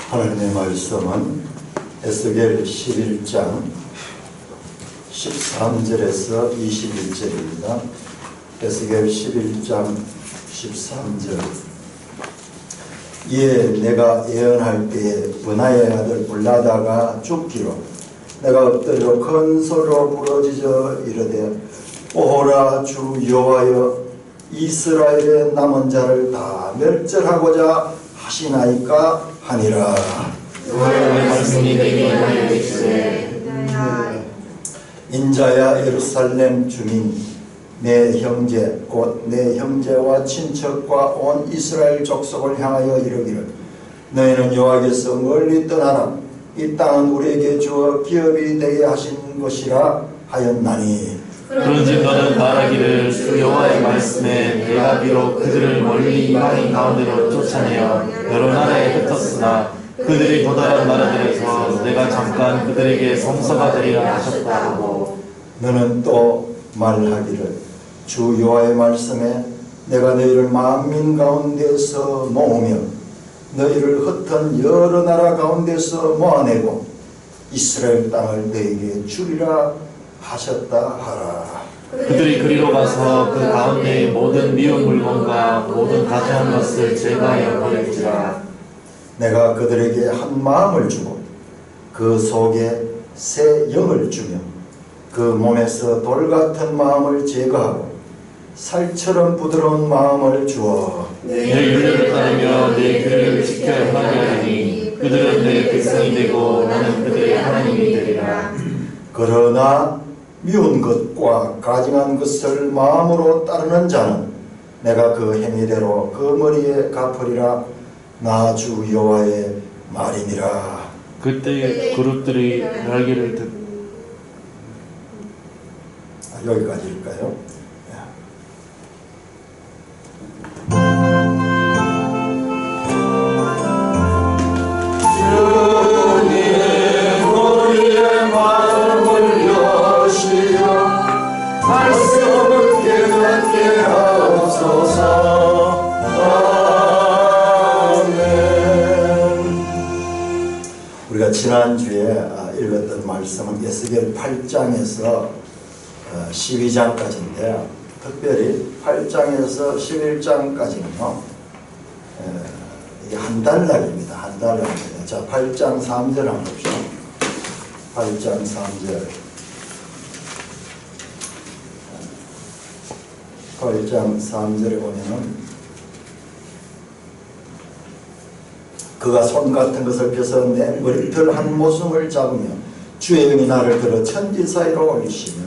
하나님의 말씀은 에스겔 11장 13절에서 21절입니다. 에스겔 11장 13절. 이에 내가 예언할 때에 브나의 아들 블라다가 죽기로 내가 엎드려 큰 소리로 부르짖어 이르되 오호라 주 여호와여 이스라엘의 남은 자를 다 멸절하고자 하시나이까 하니라. 여호와의 말씀이 내게 알려주시되 인자야 예루살렘 주민 내 형제 곧 내 형제와 친척과 온 이스라엘 족속을 향하여 이르기를 너희는 여호와께서 멀리 떠나라. 이 땅은 우리에게 주어 기업이 되게 하신 것이라 하였나니 그런즉 너는 말하기를 주 여호와의 말씀에 내가 비록 그들을 멀리 이방인 가운데로 쫓아내어 여러 나라에 흩었으나 그들이 도달한 나라들에서 내가 잠깐 그들에게 성서가 되리라 하셨다 하고 너는 또 말하기를 주 여호와의 말씀에 내가 너희를 만민 가운데서 모으며 너희를 흩은 여러 나라 가운데서 모아내고 이스라엘 땅을 너희에게 주리라 하셨다 하라. 그들이 그리로 가서 그 가운데의 모든 미운 물건과 모든 가증한 것을 제거하여 버릴지라. 내가 그들에게 한 마음을 주고 그 속에 새 영을 주며 그 몸에서 돌 같은 마음을 제거하고 살처럼 부드러운 마음을 주어 내 율례를 따르며 내 규례를 지켜야 하리니 그들은 내 백성이 되고 나는 그들의 하나님이 되리라. 그러나 미운 것과 가증한 것을 마음으로 따르는 자는 내가 그 행위대로 그 머리에 갚으리라. 나 주 여호와의 말이니라. 그때 그룹들이 날개를 듣고 여기까지일까요? 말씀을 깨닫게 하옵소서. 아멘. 우리가 지난주에 읽었던 말씀은 에스겔 8장에서 12장까지인데 특별히 8장에서 11장까지는요 이게 한 달락입니다. 한 달락입니다. 자, 8장 3절 한번 봅시다. 8장 3절 8장 3절에 보면은 그가 손 같은 것을 펴서 내 머리털 한 모순을 잡으며 주의 영이 나를 들어 천지 사이로 올리시며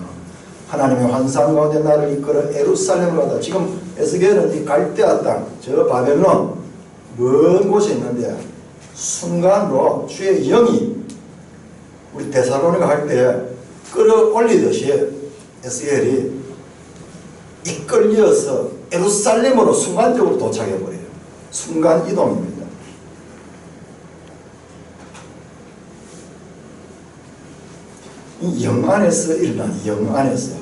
하나님의 환상 가운데 나를 이끌어 예루살렘으로 가다. 지금 에스겔은 이 갈대아 땅, 저 바벨론 먼 곳에 있는데 순간으로 주의 영이 우리 데살로니가 할 때 끌어올리듯이 에스겔이 이끌려서 예루살렘으로 순간적으로 도착해버려요. 순간 이동입니다. 이 영 안에서 일어나는 영 안에서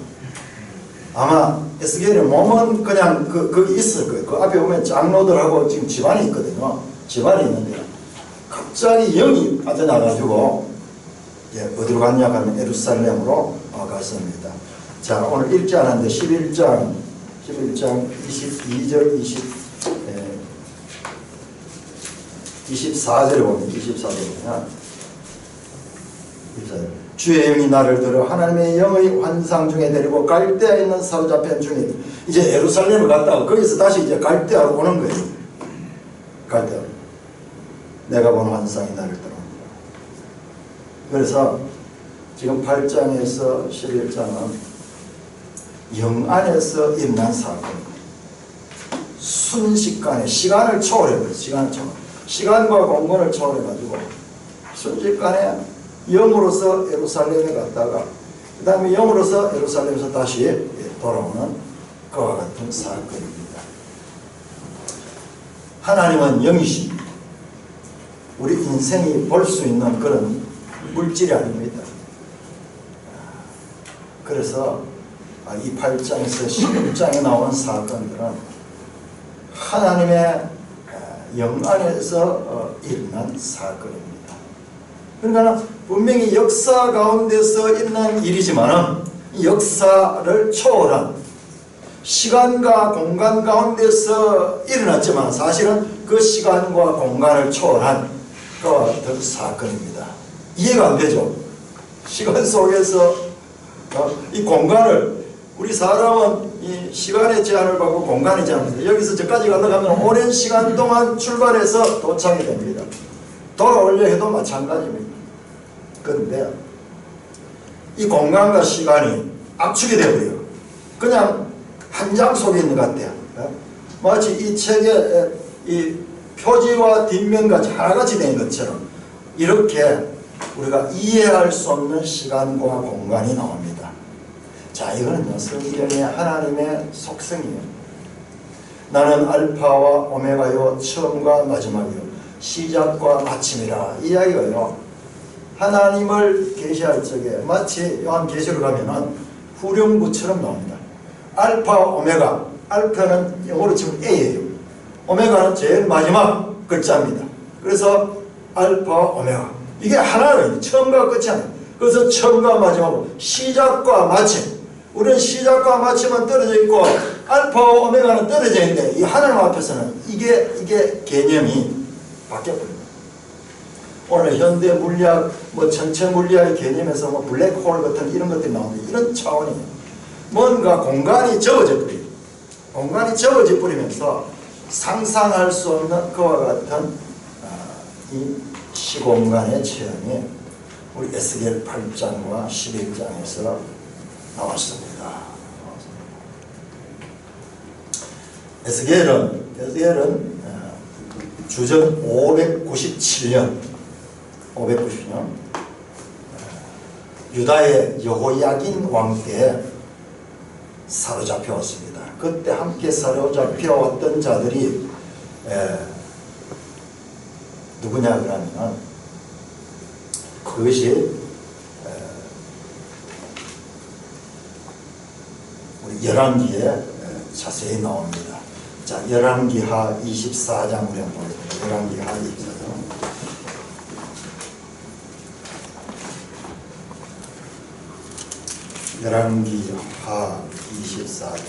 아마 에스겔의 몸은 그냥 거기 있을 거예요. 그 앞에 보면 장로들하고 지금 집안이 있거든요. 집안이 있는데 갑자기 영이 빠져나가지고 어디로 갔냐 하면 예루살렘으로 갔습니다. 자, 오늘 읽지 않았는데 11장 22절 24절에 보면 24절에 주의 영이 나를 들어 하나님의 영의 환상 중에 데리고 갈대아에 있는 사로잡힌 중에 이제 예루살렘을 갔다가 거기서 다시 이제 갈대아로 오는 거예요. 갈대아. 내가 본 환상이 나를 들어. 그래서 지금 8장에서 11장은 영 안에서 일어난 사건. 순식간에 시간을 초월해버려요. 시간과 공간을 초월해가지고 순식간에 영으로서 예루살렘에 갔다가 그 다음에 영으로서 예루살렘에서 다시 돌아오는 그와 같은 사건입니다. 하나님은 영이십니다. 우리 인생이 볼 수 있는 그런 물질이 아닙니다. 그래서 이 8장에서 11장에 나오는 사건들은 하나님의 영안에서 일어난 사건입니다. 그러니까 분명히 역사 가운데서 일어난 일이지만 역사를 초월한 시간과 공간 가운데서 일어났지만 사실은 그 시간과 공간을 초월한 그와 같은 사건입니다. 이해가 안 되죠? 시간 속에서 이 공간을, 우리 사람은 이 시간의 제한을 받고 공간의 제한을 받고 여기서 저까지 가려고 하면 오랜 시간 동안 출발해서 도착이 됩니다. 돌아오려 해도 마찬가지입니다. 그런데 이 공간과 시간이 압축이 되어버려요. 그냥 한 장 속에 있는 것 같아요. 마치 이 책의 이 표지와 뒷면까지 하나같이 된 것처럼 이렇게 우리가 이해할 수 없는 시간과 공간이 나옵니다. 자, 이거는요, 성경의 하나님의 속성이에요. 나는 알파와 오메가요, 처음과 마지막이요, 시작과 마침이라. 이 이야기가요, 하나님을 계시할 적에 마치 요한계시록 가면은 후렴구처럼 나옵니다. 알파, 오메가. 알파는 영어로 치면 A예요. 오메가는 제일 마지막 글자입니다. 그래서 알파, 오메가. 이게 하나예요. 처음과 끝이 아니에요. 그래서 처음과 마지막으로 시작과 마침. 우리는 시작과 마침은 떨어져 있고 알파와 오메가는 떨어져 있는데 이 하나님 앞에서는 이게 개념이 바뀌어버립니다. 오늘 현대 물리학, 전체 물리학의 개념에서 블랙홀 같은 이런 것들이 나오는데 이런 차원이에요. 뭔가 공간이 접어져 버려요. 공간이 접어져 버리면서 상상할 수 없는 그와 같은 이 시공간의 체험이 우리 에스겔 8장과 11장에서 나왔습니다. 에스겔은 주전 597년 유다의 여호야긴 왕 때 사로잡혀왔습니다. 그때 함께 사로잡혀왔던 자들이 누구냐 그러면 그것이 우리 열왕기에 자세히 나옵니다. 자, 열왕기하 24장 우리 한번 보겠습니다. 열왕기하 24장. 열왕기하 24장.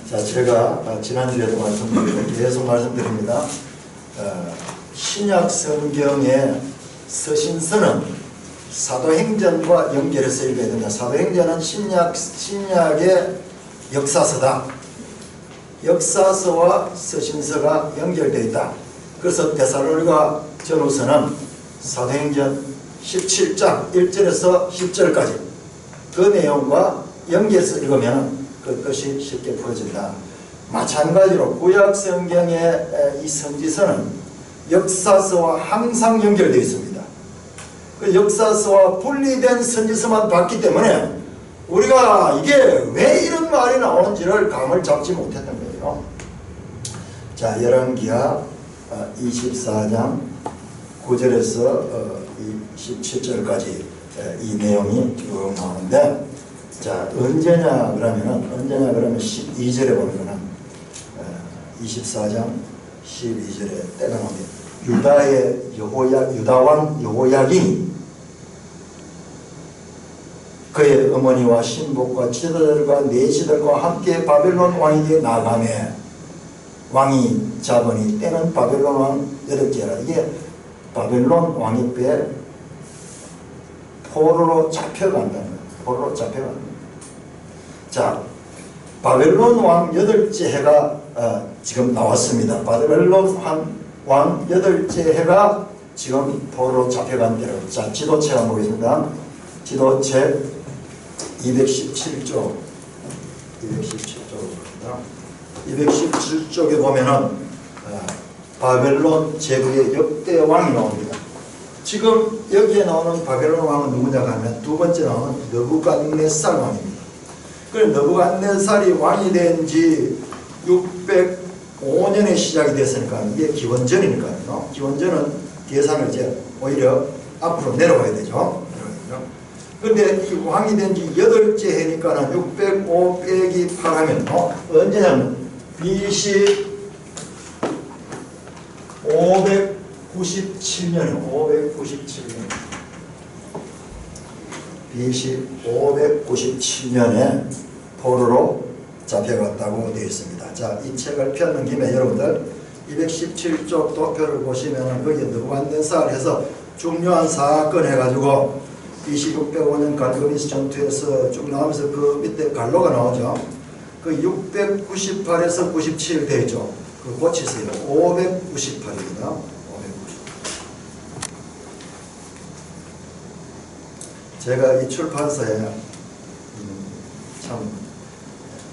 자, 제가 지난주에도 말씀드리고 계속 말씀드립니다. 신약 성경의 서신서는 사도행전과 연결해서 읽어야 된다. 사도행전은 신약의 역사서다. 역사서와 서신서가 연결되어 있다. 그래서 데살로니가 전후서는 사도행전 17장 1절에서 10절까지 그 내용과 연결해서 읽으면 그것이 쉽게 풀어진다. 마찬가지로 구약 성경의 이 선지서는 역사서와 항상 연결되어 있습니다. 그 역사서와 분리된 선지서만 봤기 때문에 우리가 이게 왜 이런 말이 나오는지를 감을 잡지 못했던 거예요. 자, 열왕기하 24장 9절에서 17절까지 이 내용이 쭉 나오는데, 자, 언제냐 그러면 12절에 보면은 24장 12절에 때가 나옵니다. 유다의 유다왕 여호야긴이 그의 어머니와 신복과 지도자들과 내시들과 함께 바벨론 왕에게 나가매 왕이 잡으니 때는 바벨론 왕 8개라. 이게 바벨론 왕의 배 포로로 잡혀간다는 거예요. 포로로 잡혀간다는 거예요. 자, 바벨론 왕 8째 해가 지금 나왔습니다. 바벨론 왕 8째 해가 지금 포로로 잡혀간 대로. 자, 지도책 한번 보겠습니다. 지도책 217쪽 217쪽에 보면은 바벨론 제국의 역대 왕이 나옵니다. 지금 여기에 나오는 바벨론 왕은 누구냐 하면 두 번째 나오는 느부갓네살 왕입니다. 그럼 느부갓네살이 왕이 된 지 605년에 시작이 됐으니까 이게 기원전이니까요. 기원전은 계산을 이제 오히려 앞으로 내려가야 되죠. 근데 이 왕이 된 지 8째 해니까는 605 빼기 8 하면 언제냐면 BC 597년이요. 597년. BC 597년에 포로로 잡혀갔다고 되어 있습니다. 자, 이 책을 펴는 김에 여러분들 217쪽 도표를 보시면 거기에 느부갓네살 해서 중요한 사건 해가지고 BC 605년 갈그미스 전투에서 쭉 나오면서 그 밑에 갈로가 나오죠. 그 698에서 97 되어 있죠. 그 고치세요. 598입니다. 598. 제가 이 출판사에 참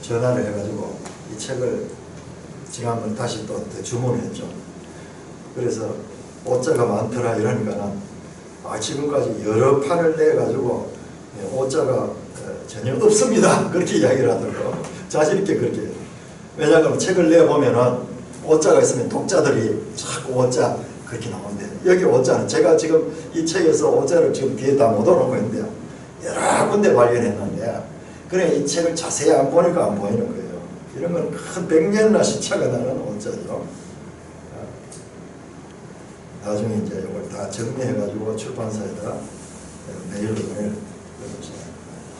전화를 해가지고 이 책을 지난번 다시 또 주문했죠. 그래서 오자가 많더라 이러니까는 지금까지 여러 판을 내가지고 오자가 전혀 없습니다. 그렇게 이야기를 하더라고요. 자신있게 그렇게. 왜냐하면 책을 내보면은 오자가 있으면 독자들이 자꾸 오자 그렇게 나오는데 여기 오자는 제가 지금 이 책에서 오자를 지금 뒤에 다 못 오는 거인데요. 여러 군데 발견했는데 그래 이 책을 자세히 안 보니까 안 보이는 거예요. 이런 건 큰 100년이나 시차가 나는 오자죠. 나중에 이제 이걸 다 정리해가지고 출판사에다 메일로 보내주세요.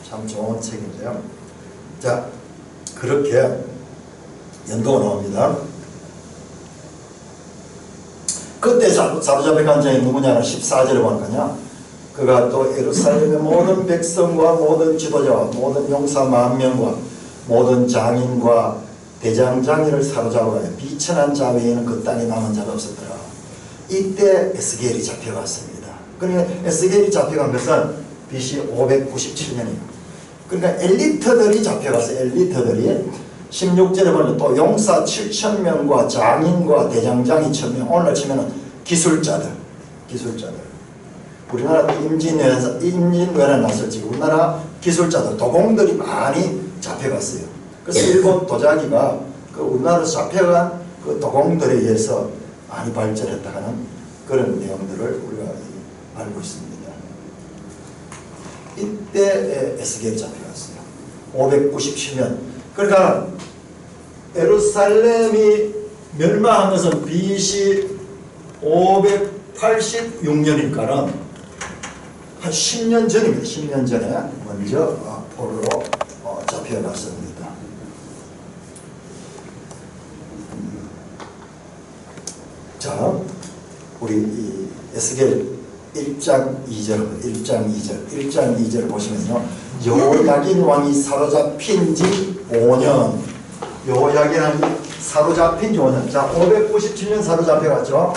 참 좋은 책인데요. 자, 그렇게 연도가 나옵니다. 그때 사로잡혀간 자이 누구냐는 14절에 보니까요. 그가 또 예루살렘의 모든 백성과 모든 지도자와 모든 용사 10,000명과 모든 장인과 대장장이를 사로잡아가요. 비천한 자 외에는 그 땅에 남은 자가 없었더라. 이때 에스겔이 잡혀갔습니다. 그러니까 에스겔이 잡혀간 것은 BC 597년이에요. 그러니까 엘리트들이 잡혀갔어요. 엘리트들이 16절에 보면 또 용사 7,000명과 장인과 대장장이 1,000명. 오늘 치면은 기술자들. 우리나라 임진왜란 났을 때 우리나라 기술자들, 도공들이 많이 잡혀갔어요. 그래서 일본 도자기가 그 우리나라에서 잡혀간 그 도공들에 의해서 많이 발전했다는 그런 내용들을 우리가 알고 있습니다. 이때 에스겔이 잡혀갔어요. 597년. 그러니까 예루살렘이 멸망한 것은 BC 586년이니까는 한 10년 전입니다. 10년 전에 먼저 포로로 잡혀갔습니다. 자, 우리 이 에스겔 1장 2절 보시면요. 여호야긴 왕이 사로잡힌 지 5년. 여호야긴 왕이 사로잡힌 지 5년. 자, 597년 사로잡혀갔죠.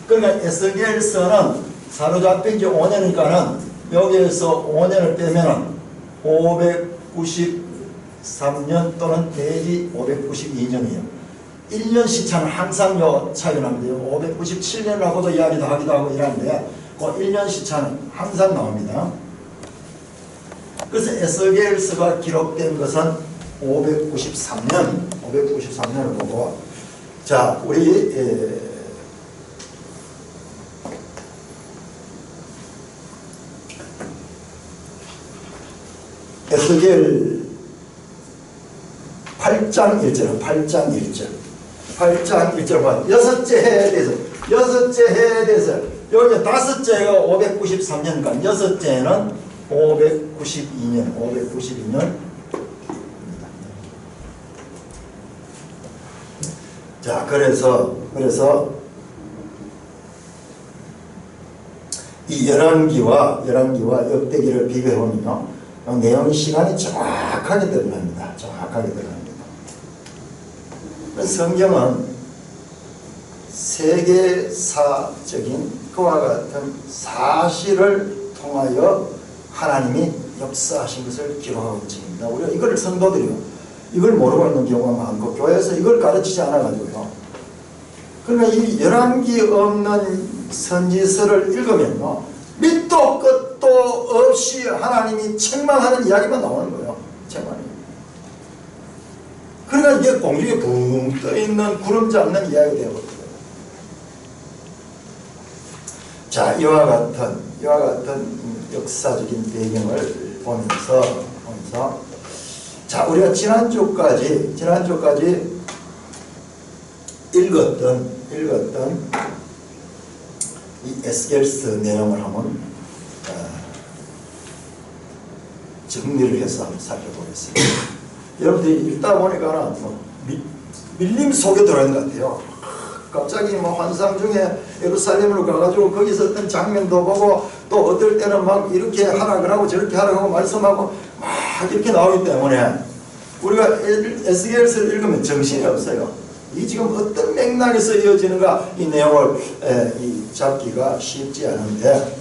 그러니까 에스겔서는 사로잡힌 지 5년이니까는 여기에서 5년을 빼면은 593년 또는 내지 592년이에요. 1년 시차는 항상 요 차이가 납니다. 597년이라고도 이야기도 하기도 하고 이러는데 그 1년 시차는 항상 나옵니다. 그래서 에스겔서가 기록된 것은 593년을 보고 자, 우리 에스겔 8장 1절 보면 여섯째 해에 대해서 여기 5째가 593년이니까 여섯째는 592년. 자, 그래서 이 열왕기와 역대기를 비교해보면요. 내용 시간이 정확하게 드러납니다. 성경은 세계사적인 그와 같은 사실을 통하여 하나님이 역사하신 것을 기록하고 있습니다. 우리가 이걸 성도들이요. 이걸 모르고 있는 경우가 많고 교회에서 이걸 가르치지 않아가지고요. 그러니까 이 열왕기 없는 선지서를 읽으면요. 밑도 끝도 없이 하나님이 책망하는 이야기만 나오는 거예요. 책망이. 그러니까 이게 공중에 붕 떠있는 구름 잡는 이야기가 되어버려요. 자, 자, 이와 같은 역사적인 배경을 보면서 자, 우리가 지난주까지 읽었던 이 에스겔서 내용을 한번 정리를 해서 한번 살펴보겠습니다. 여러분들이 읽다 보니까 밀림 속에 들어간 것 같아요. 갑자기 환상 중에 예루살렘으로 가가지고 거기서 어떤 장면도 보고 또 어떨 때는 막 이렇게 하라 그러고 저렇게 하라 하고 말씀하고 막 이렇게 나오기 때문에 우리가 에스겔서를 읽으면 정신이 없어요. 이 지금 어떤 맥락에서 이어지는가 이 내용을 잡기가 쉽지 않은데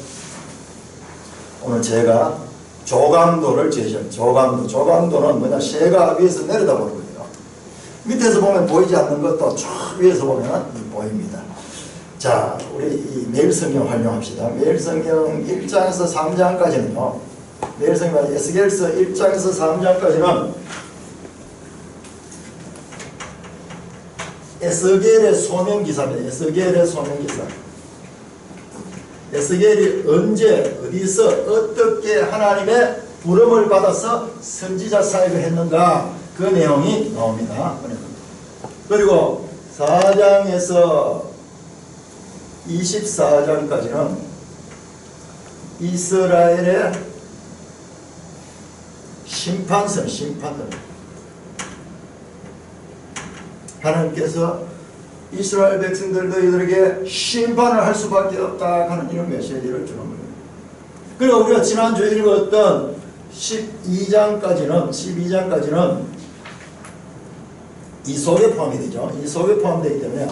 오늘 제가 조감도를 제시합니다. 조감도는 뭐냐? 새가 위에서 내려다보는 거예요. 밑에서 보면 보이지 않는 것도 쭉 위에서 보면 보입니다. 자, 우리 이 매일성경 활용합시다. 매일성경 1장에서 3장까지는요. 매일성경 에스겔서 1장에서 3장까지는 에스겔의 소명기사입니다. 에스겔의 소명기사. 에스겔이 언제 어디서 어떻게 하나님의 부름을 받아서 선지자 사역을 했는가 그 내용이 나옵니다. 그리고 4장에서 24장까지는 이스라엘의 심판선 하나님께서 이스라엘 백성들 너희들에게 심판을 할 수밖에 없다 하는 이런 메시지를 주는 거예요. 그리고 우리가 지난주에 읽었던 12장까지는 이 속에 포함이 되죠. 이 속에 포함되기 때문에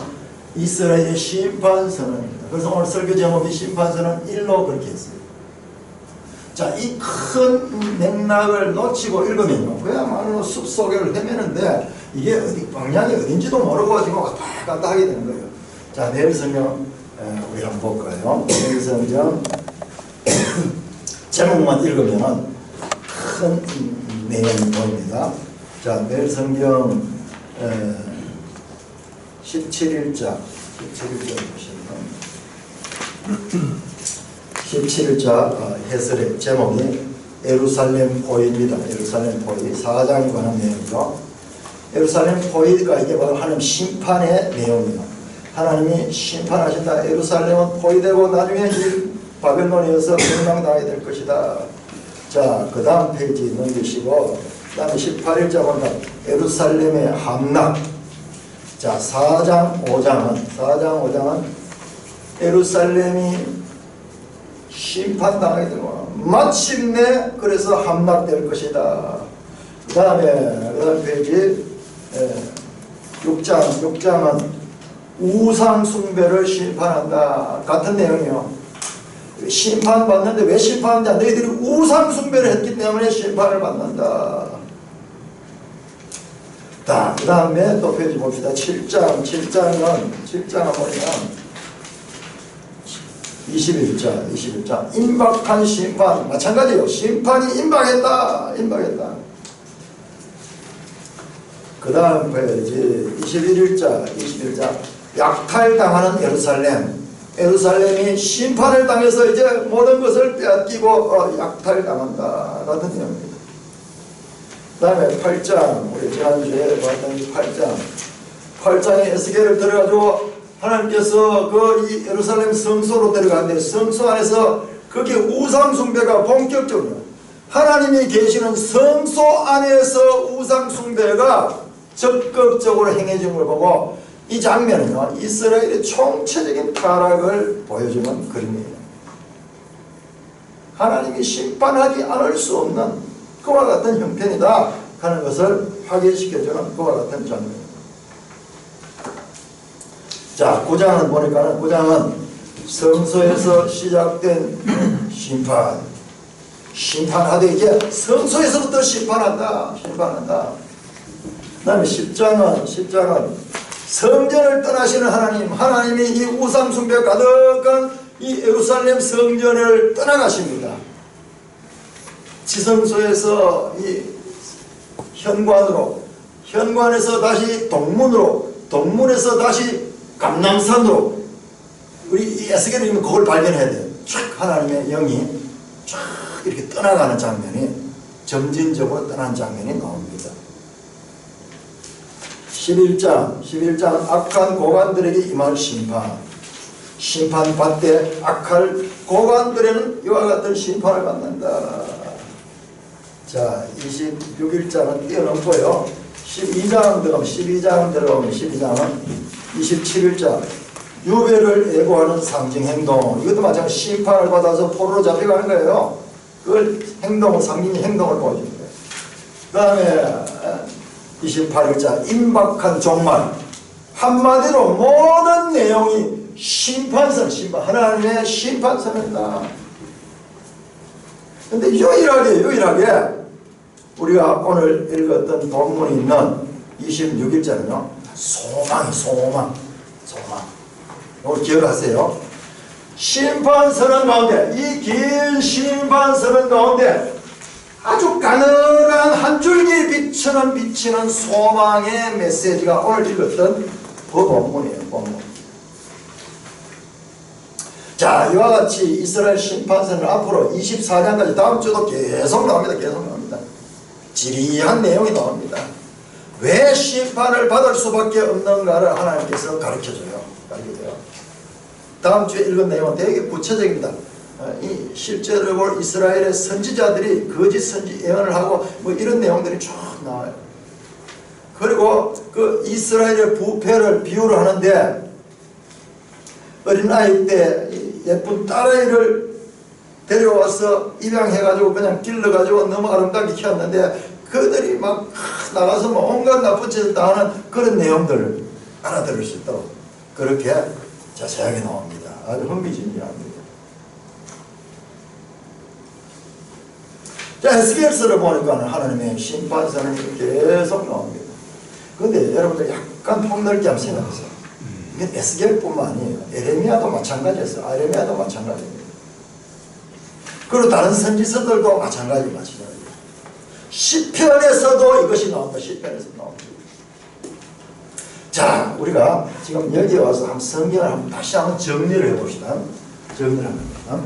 이스라엘의 심판선언입니다. 그래서 오늘 설교 제목이 심판선언 1로 그렇게 했어요. 자, 이 큰 맥락을 놓치고 읽으면요, 그야말로 숲속을 헤매는데 이게 방향이 어딘지도 모르고 지금 왔다 갔다 하게 되는 거예요. 자, 내일 성경 우리 한번 볼까요? 내일 성경 제목만 읽으면 큰 내용이 보입니다. 자, 내일 성경 17일자 보시면 17일자 해설의 제목이 예루살렘 포위입니다. 예루살렘 포위 4장에 관한 내용이죠. 예루살렘 포위가 이게 바로 하나님 심판의 내용이에요. 하나님이 심판하신다. 예루살렘은 포위되고 나중에 바벨론에서 멸망당하게 될 것이다. 자, 그 다음 페이지 넘기시고 그 다음에 18일자 보니까 예루살렘의 함락. 자, 4장 5장은 예루살렘이 심판당하게 되고 마침내 그래서 함락될 것이다. 그 다음 페이지 6장은 우상 숭배를 심판한다. 같은 내용이요. 심판받는데 왜 심판하는데? 너희들이 우상 숭배를 했기 때문에 심판을 받는다. 자, 그 다음에 또 페이지 봅시다. 7장은 뭐냐? 21장 임박한 심판. 마찬가지예요. 심판이 임박했다. 그 다음 페이지 21장 약탈당하는 예루살렘이 심판을 당해서 이제 모든 것을 빼앗기고 약탈당한다. 같은 내용입니다. 그 다음에 8장, 우리 지난주에 봤던 8장에 에스겔을 들어가지고 하나님께서 이 예루살렘 성소로 데려가는데 성소 안에서 그게 우상숭배가 본격적으로 하나님이 계시는 성소 안에서 우상숭배가 적극적으로 행해진 걸 보고 이 장면은요, 이스라엘의 총체적인 타락을 보여주는 그림이에요. 하나님이 심판하지 않을 수 없는 그와 같은 형편이다 하는 것을 확인시켜주는 그와 같은 장면입니다. 자, 9장은 보니까는 9장은 성소에서 시작된 심판하되 이제 성소에서부터 심판한다. 그 다음에 10장은 성전을 떠나시는 하나님이 이 우상숭배 가득한 이 예루살렘 성전을 떠나가십니다. 지성소에서 이 현관에서 다시 동문에서 다시 감람산으로 우리 에스겔을 읽으면 그걸 발견해야 돼요. 쫙 하나님의 영이 쫙 이렇게 떠나가는 장면이, 점진적으로 떠나는 장면이 나옵니다. 11장 악한 고관들에게 임할 심판 받되 악할 고관들에는 이와 같은 심판을 받는다. 자, 26일장은 뛰어넘고요. 12장 들어가면 12장은 27일장 유배를 예고하는 상징 행동, 이것도 마찬가지로 심판을 받아서 포로로 잡혀가는 거예요. 그걸 상징 행동을 보여줍니다. 그 다음에 28일자 임박한 종말, 한마디로 모든 내용이 심판선, 하나님의 심판선이다. 근데 유일하게 우리가 오늘 읽었던 본문이 있는 26일자는요 소망. 이걸 기억하세요. 심판선언 가운데, 이 긴 심판선언 가운데 아주 가늘한 한 줄기 비치는 소망의 메시지가 오늘 읽었던 그 본문이에요. 본문. 자, 이와 같이 이스라엘 심판선은 앞으로 24장까지 다음 주도 계속 나옵니다. 지리한 내용이 나옵니다. 왜 심판을 받을 수밖에 없는가를 하나님께서 가르쳐줘요. 다음 주에 읽은 내용은 되게 구체적입니다. 이 실제로 볼 이스라엘의 선지자들이 거짓 선지 예언을 하고 뭐 이런 내용들이 쭉 나와요. 그리고 그 이스라엘의 부패를 비유를 하는데, 어린아이 때 예쁜 딸아이를 데려와서 입양해가지고 그냥 길러가지고 너무 아름답게 키웠는데 그들이 막 나가서 뭐 온갖 나쁜 짓을 당하는 그런 내용들을 알아들을 수 있도록 그렇게 자세하게 나옵니다. 아주 흥미진진합니다. 자, 에스겔서를 보니까 하나님의 심판선언이 계속 나옵니다. 그런데 여러분들 약간 폭넓게 한번 생각하세요. 이게 에스겔뿐만 아니에요. 에레미야도 마찬가지였어요. 에레미야도 마찬가지입니다. 그리고 다른 선지서들도 마찬가지예요. 시편에서도 이것이 나온다. 시편에서 나옵니다. 자, 우리가 지금 여기에 와서 한번 성경을 다시 한번 정리를 해봅시다. 정리를 합니다.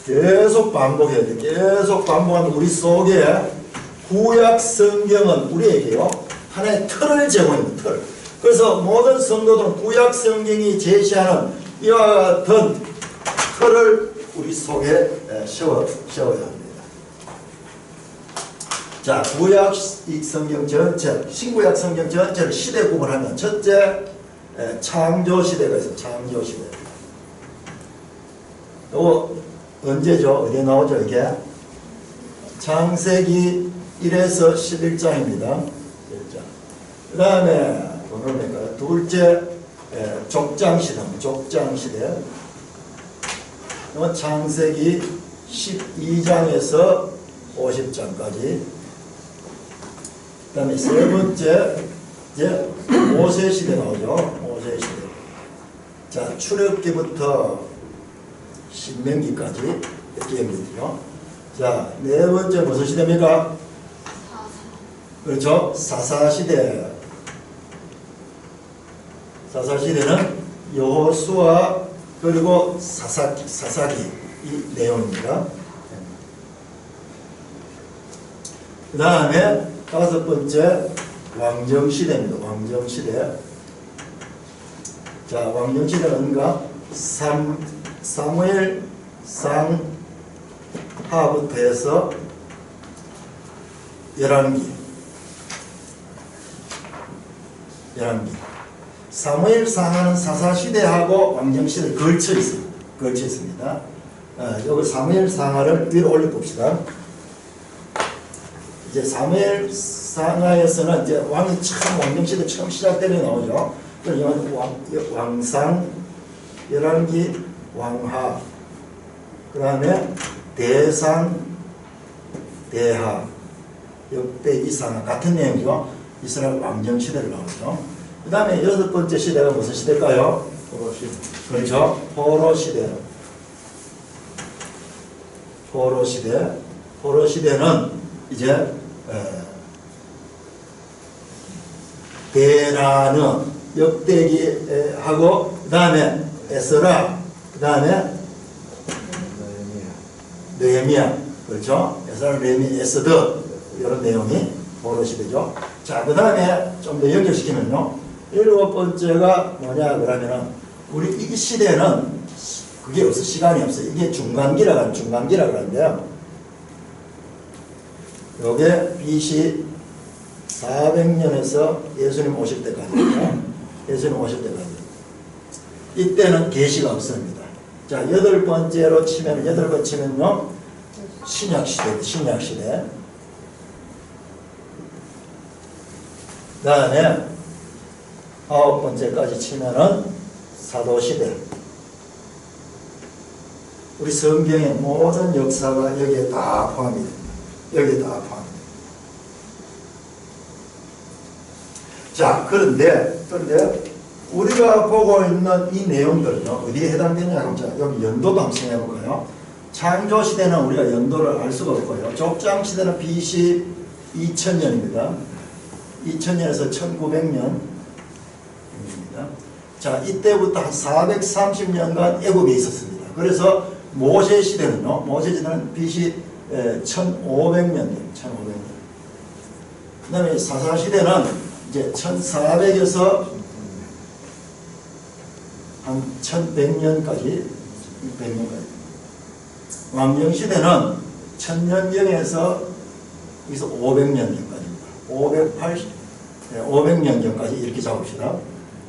계속 반복해야 돼. 계속 반복하면 우리 속에 구약 성경은 우리에게요 하나의 틀을 제공합니다. 틀. 그래서 모든 성도들은 구약 성경이 제시하는 이와 같은 틀을 우리 속에 세워야 합니다. 자, 구약 성경 전체, 신구약 성경 전체를 시대 구분하면 첫째, 창조 시대가 있어요. 창조 시대. 요거 언제죠? 어디에 나오죠? 이게 창세기 1에서 11장입니다. 그 다음에 둘째, 족장시대. 창세기 12장에서 50장까지. 그 다음에 세 번째, 이제 모세시대 나오죠. 모세시대. 자, 출애굽기부터 신명기까지 이렇게 연결되죠. 자, 네 번째 무슨 시대입니까? 그렇죠. 사사시대. 사사시대는 여호수아 그리고 사사기 이 내용입니다. 그 다음에 다섯 번째 왕정시대입니다. 왕정시대. 자, 왕정시대는 뭔가 사무엘상 하부터 해서 열왕기. 사무엘상하는 사사시대하고 왕정시대를 걸쳐 있습니다. 여기 사무엘상하를 위로 올려봅시다. 이제 사무엘상하에서는 이제 왕이 처음 왕정시대 처음 시작되는 나오죠. 왕상, 열왕기, 왕하, 그 다음에 대상, 대하, 역대, 이상하 같은 내용이죠. 이스라엘 왕정시대를 나오죠. 그 다음에 여섯 번째 시대가 무슨 시대일까요? 포로시대. 그렇죠. 포로시대. 포로시대는 이제 대라는 역대기하고 그 다음에 에스라 그 다음에 느헤미야, 그렇죠? 에스라, 느헤미야, 에스더 이런 내용이 포로시대죠. 자, 그 다음에 좀 더 연결시키면요, 7번째가 뭐냐 그러면은 우리 이 시대는 그게 없어, 시간이 없어. 이게 중간기라고 하는데요. 요게 BC 400년에서 예수님 오실 때까지입니다. 예수님 오실 때까지. 이때는 계시가 없습니다. 자, 8번째로 치면, 8번 치면요, 신약시대, 신약시대. 그 다음에 9번째까지 치면은 사도시대. 우리 성경의 모든 역사가 여기에 다 포함이 됩니다. 여기에 다 포함이 됩니다. 자, 그런데 우리가 보고 있는 이 내용들은요, 어디에 해당되냐 하면, 여기 연도도 한번 생각해볼까요? 창조시대는 우리가 연도를 알 수가 없고요. 족장시대는 BC 2000년입니다. 2000년에서 1900년입니다. 자, 이때부터 한 430년간 애굽에 있었습니다. 그래서 모세시대는요, 모세시대는 BC 1500년이에요. 1500년. 그 다음에 사사시대는 이제 1400에서 한 1100년까지, 600년까지. 왕정시대는 1000년경에서 여기서 500년경까지입니다. 500년경까지 이렇게 잡읍시다.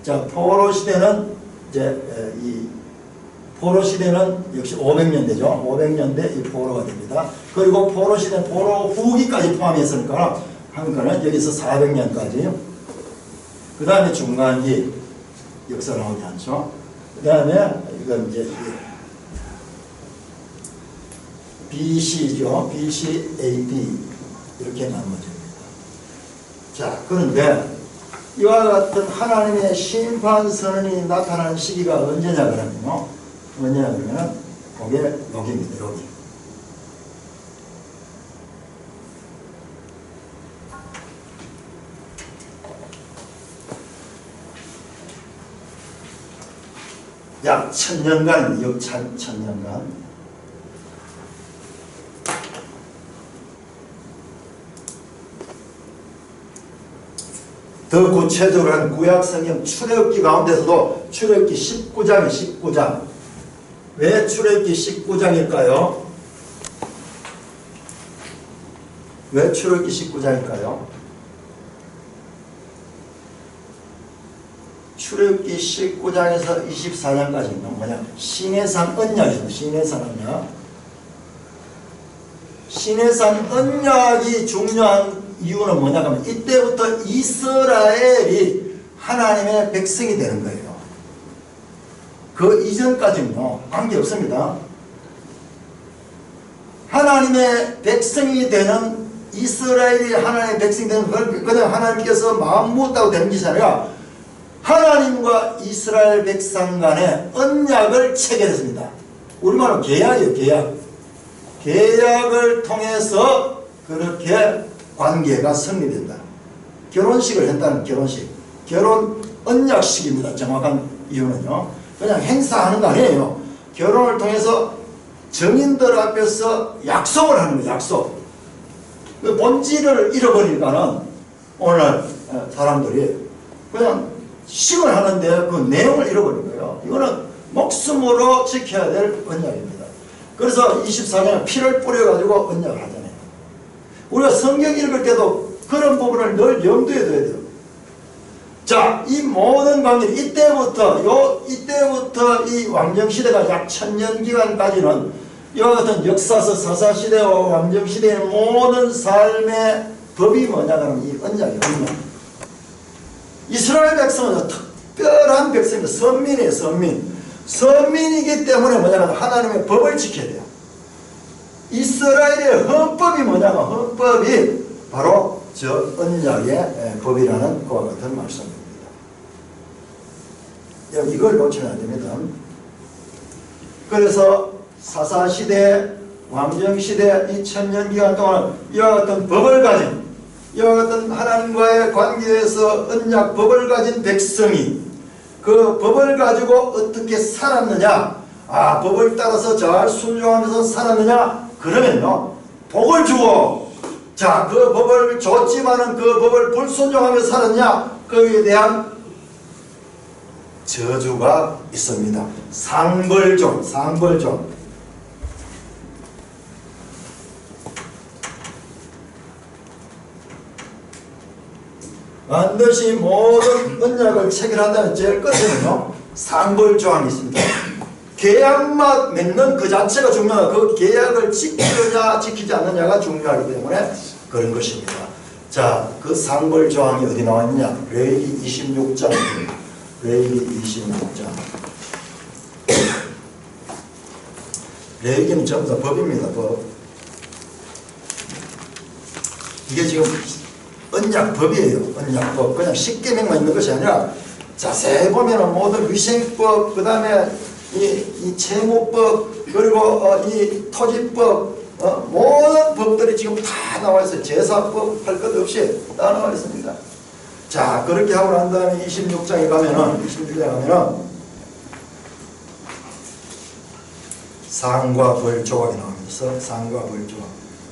자, 포로시대는 이제 이 포로시대는 역시 500년대죠. 500년대 이 포로가 됩니다. 그리고 포로시대, 포로 후기까지 포함했으니까 한거는 여기서 400년까지. 그 다음에 중간기 역사 나오지 않죠. 그 다음에 이건 이제 BC죠. BC, AD 이렇게 나눠집니다. 자, 그런데 이와 같은 하나님의 심판 선언이 나타나는 시기가 언제냐 그러면요. 언제냐 그러면 그게 여기입니다. 여기. 약 1000년간, 역 1000년간. 더 구체적으로 한 구약성경 출애굽기 가운데서도 출애굽기 19장에 19장. 왜 출애굽기 19장일까요? 왜 출애굽기 19장일까요? 출애굽기 19장에서 24장까지는 뭐냐? 시내산 언약이죠. 시내산 언약. 시내산 언약이 중요한 이유는 뭐냐 하면 이때부터 이스라엘이 하나님의 백성이 되는 거예요. 그 이전까지는요, 관계없습니다. 하나님의 백성이 되는, 이스라엘이 하나님의 백성이 되는 걸 그냥 하나님께서 마음 먹었다고 되는 것이 아니라 하나님과 이스라엘 백성 간의 언약을 체결했습니다. 우리말로 계약이에요. 계약. 계약을 통해서 그렇게 관계가 성립된다. 결혼식을 했다는 결혼식. 결혼 언약식입니다. 정확한 이유는요. 그냥 행사하는 거 아니에요. 결혼을 통해서 정인들 앞에서 약속을 하는 거예요. 약속. 그 본질을 잃어버리니까는 오늘 사람들이 그냥 식을 하는데 그 내용을 잃어버린 거예요. 이거는 목숨으로 지켜야 될 언약입니다. 그래서 24년에 피를 뿌려가지고 언약을 하잖아요. 우리가 성경 읽을 때도 그런 부분을 늘 염두에 둬야 돼요. 자, 이 모든 관계를 이때부터 이 왕정시대가 약 1000년 기간까지는 이와 같은 역사서 사사시대와 왕정시대의 모든 삶의 법이 뭐냐면 이 언약이에요. 언약. 이스라엘 백성은 특별한 백성입니다. 선민이에요. 선민. 선민이기 때문에 뭐냐면 하나님의 법을 지켜야 돼요. 이스라엘의 헌법이 뭐냐면 헌법이 바로 저 언약의 법이라는 그와 같은 말씀입니다. 이걸 놓치면 안 됩니다. 그래서 사사시대, 왕정시대, 2000년 기간 동안 이와 같은 법을 가진, 이와 같은 하나님과의 관계에서 언약 법을 가진 백성이 그 법을 가지고 어떻게 살았느냐, 법을 따라서 잘 순종하면서 살았느냐? 그러면요, 복을 주고, 자, 그 법을 줬지만은 그 법을 불순종하며 살았냐? 거기에 대한 저주가 있습니다. 상벌종, 상벌종. 반드시 모든 언약을 체결한다는 제일 끝에는요, 상벌조항이 있습니다. 계약만 맺는 그 자체가 중요하다. 그 계약을 지키느냐 지키지 않느냐가 중요하기 때문에 그런 것입니다. 자, 그 상벌조항이 어디 나와 있느냐? 레위기 26장입니다. 레위기 26장. 레위기는 전부 다 법입니다. 법. 이게 지금 언약법이에요. 언약법. 그냥 십계명만 있는 것이 아니라 자세히 보면 모든 위생법, 그 다음에 이 채무법, 그리고 이 토지법, 모든 법들이 지금 다 나와 있어요. 제사법 할 것 없이 다 나와 있습니다. 자, 그렇게 하고 난 다음에 26장에 가면은, 상과 벌 조각이 나오면서 상과 벌 조각.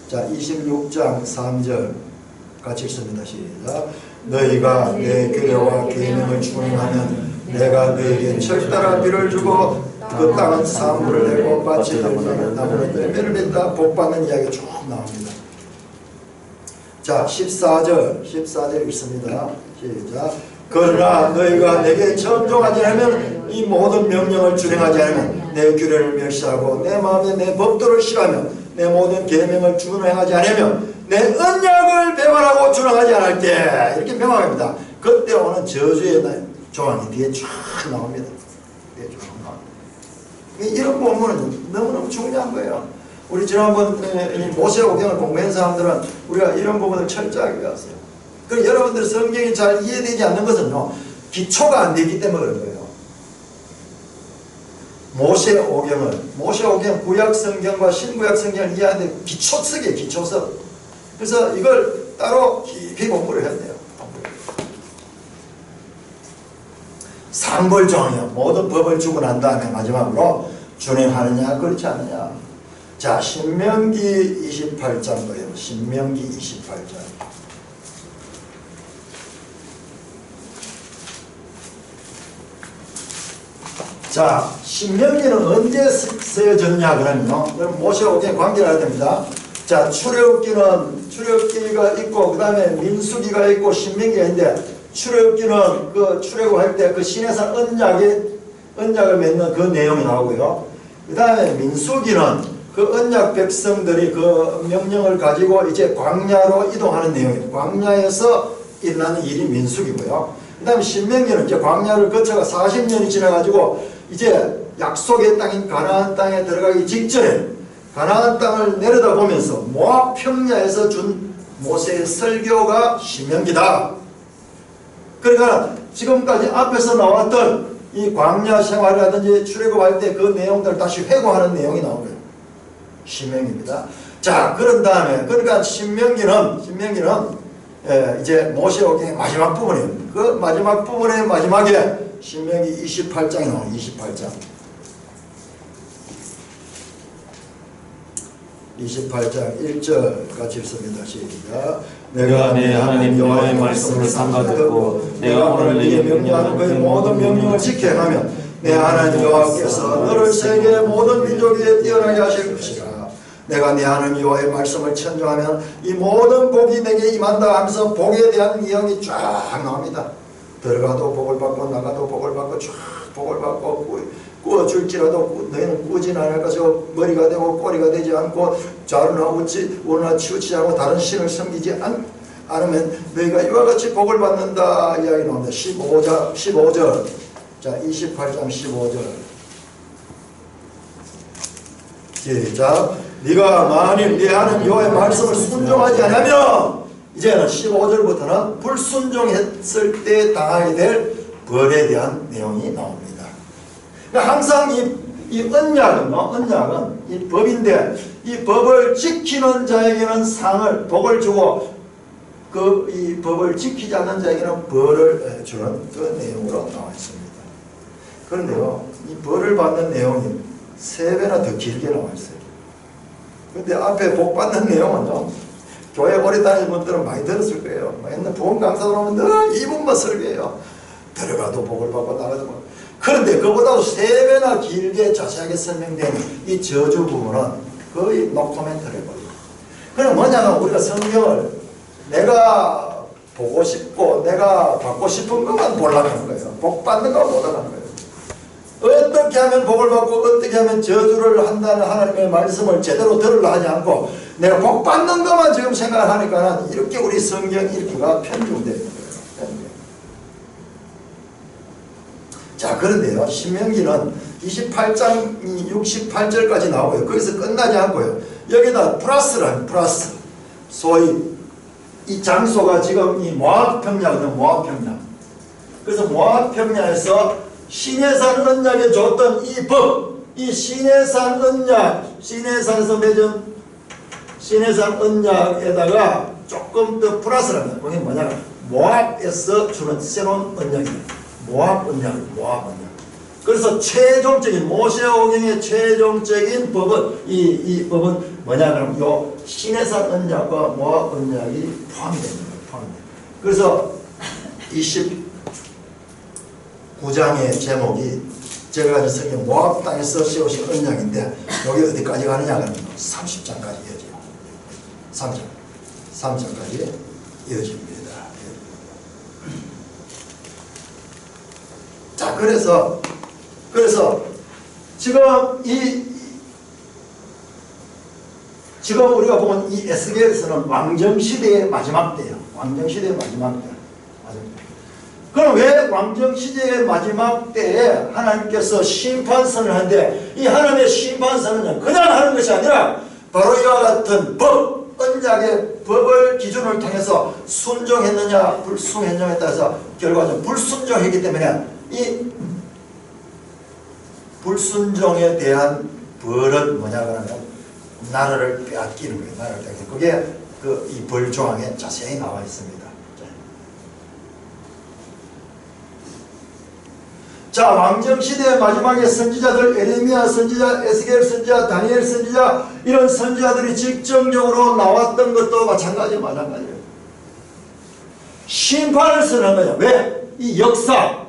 자, 26장 3절 같이 읽습니다. 시작. 너희가 내 규례와 계명을 준행하면 내가 너희에게 철다라 비를 주고 그 땅은 사물을 내고 밭이 들면 나무는 열매를 맺다 복받는 이야기가 쭉 나옵니다. 자, 14절 읽습니다. 시작. 그러나 너희가 내게 청종하지 않으면 이 모든 명령을 준행하지 않으면 내 규례를 멸시하고 내 마음에 내 법도를 싫어하며 내 모든 계명을 준행하지 않으면 내 언약을 배반하고 준행하지 않을게. 이렇게 명확합니다. 그때 오는 저주의 조항이 뒤에 쫙 나옵니다. 뒤에 쫙 나옵니다. 이런 본문은 너무너무 중요한 거예요. 우리 지난번 모세오경을 공부한 사람들은 우리가 이런 부분을 철저하게 배웠어요. 그리고 여러분들 성경이 잘 이해되지 않는 것은요, 기초가 안 되기 때문에 그런 거예요. 모세오경 구약성경과 신구약성경을 이해하는데 기초석이에요. 기초석. 그래서 이걸 따로 깊이 공부를 해야 돼요. 상벌조항이요. 모든 법을 주고 난 다음에 마지막으로 준행하느냐 그렇지 않느냐. 자, 신명기 28장 거예요. 신명기 28장. 자, 신명기는 언제 쓰여졌냐 그러면요, 모세오경에 관계를 해야 됩니다. 자, 출애굽기가 있고 그 다음에 민수기가 있고 신명기가 있는데, 출애굽기는 그 출애굽할 때 그 시내산 언약을 맺는 그 내용이 나오고요. 그 다음에 민수기는 그 언약 백성들이 그 명령을 가지고 이제 광야로 이동하는 내용이에요. 광야에서 일어나는 일이 민수기고요. 그 다음에 신명기는 이제 광야를 거쳐가 40년이 지나가지고 이제 약속의 땅인 가나안 땅에 들어가기 직전에 가나안 땅을 내려다보면서 모압 평야에서 준 모세의 설교가 신명기다. 그러니까 지금까지 앞에서 나왔던 이 광야 생활이라든지 출애굽할 때 그 내용들을 다시 회고하는 내용이 나오고요. 신명기입니다. 자, 그런 다음에 그러니까 신명기는 이제 모세오경의 마지막 부분이에요. 그 마지막 부분의 마지막에 신명기 28장이 나와요. 28장 1절 같이 읽습니다. 시작. 내가 내 하나님 여호와의 말씀을 삼가 듣고 내가 오늘 내게 명령하는 그의 모든 명령을 지켜야 하면 내 하나님 여호와께서 너를 세계의 모든 민족 위에 뛰어나게 하실 것이라. 내가 내 하나님 여호와의 말씀을 천정하면 이 모든 복이 내게 임한다 하면서 복에 대한 내용이 쫙 나옵니다. 들어가도 복을 받고 나가도 복을 받고 쫙 복을 받고 구워줄지라도 너희는 꾸진 않을 것이고 머리가 되고 꼬리가 되지 않고 좌우나 우나 치우치지 않고 다른 신을 섬기지 않으면 너희가 이와 같이 복을 받는다 이야기 나옵니다. 15절 자, 28장 15절 시작. 네가 만일 네 하나님 여호와의 말씀을 순종하지 않으면 이제는 15절부터는 불순종했을 때 당하게 될 벌에 대한 내용이 나옵니다. 그러니까 항상 이 언약은 이 법인데 이 법을 지키는 자에게는 상을 복을 주고 이 법을 지키지 않는 자에게는 벌을 주는 그 내용으로 나와 있습니다. 그런데요, 이 벌을 받는 내용이 3배나 더 길게 나와 있어요. 근데 앞에 복 받는 내용은요, 교회 오래 다니는 분들은 많이 들었을 거예요. 옛날 부흥 강사들 오면 늘 이분만 설교해요. 들어가도 복을 받고 나가도 복. 그런데 그보다도 3배나 길게 자세하게 설명된 이 저주 부분은 거의 노코멘트를 해버려요. 그럼 뭐냐면 우리가 성경을 내가 보고 싶고 내가 받고 싶은 것만 보려고 하는 거예요. 복 받는 거 못 하는 거예요. 어떻게 하면 복을 받고 어떻게 하면 저주를 한다는 하나님의 말씀을 제대로 들으려 하지 않고 내가 복 받는 것만 지금 생각을 하니까 이렇게 우리 성경 읽기가 편중되는 거예요. 자, 그런데요, 신명기는 28장 68절까지 나오고요. 거기서 끝나지 않고요. 여기다 플러스란 플러스. 소위 이 장소가 지금 이 모압 평야거든요. 모압 평야. 그래서 모압 평야에서 시내산 언약에 줬던 이 법, 이 시내산 언약, 시내산에서 맺은 시내산 언약에다가 조금 더 플러스를 합니다. 그게 뭐냐면 모압에서 주는 새로운 언약입니다. 모압 언약, 모압 언약. 그래서 최종적인 모세오경의 최종적인 법은 이 법은 뭐냐 그러면 요 시내산 언약과 모압 언약이 포함됩니다. 포함됩니다. 그래서 29장의 제목이 제가 가진 성경 모압 땅에서 세우신 언약인데 여기 어디까지 가느냐 하면 30장까지 이어져요. 3장까지 이어집니다. 자, 그래서 지금 우리가 보면 이 에스겔에서는 왕정시대의 마지막 때예요. 왕정시대의 마지막 때. 그럼 왜 왕정시대의 마지막 때에 하나님께서 심판선을 하는데 이 하나님의 심판선은 그냥 하는 것이 아니라 바로 이와 같은 법, 언약의 법을 기준을 통해서 순종했느냐 불순종했느냐에 따라서 결과적으로 불순종했기 때문에 이 불순종에 대한 벌은 뭐냐 그러면 나라를 빼앗기는 거예요. 나라를 빼앗기는. 그게 이 벌조항에 자세히 나와 있습니다. 자, 왕정시대의 마지막에 선지자들, 에레미야 선지자, 에스겔 선지자, 다니엘 선지자, 이런 선지자들이 직접적으로 나왔던 것도 마찬가지예요. 심판을 선언한 거예요. 왜? 이 역사,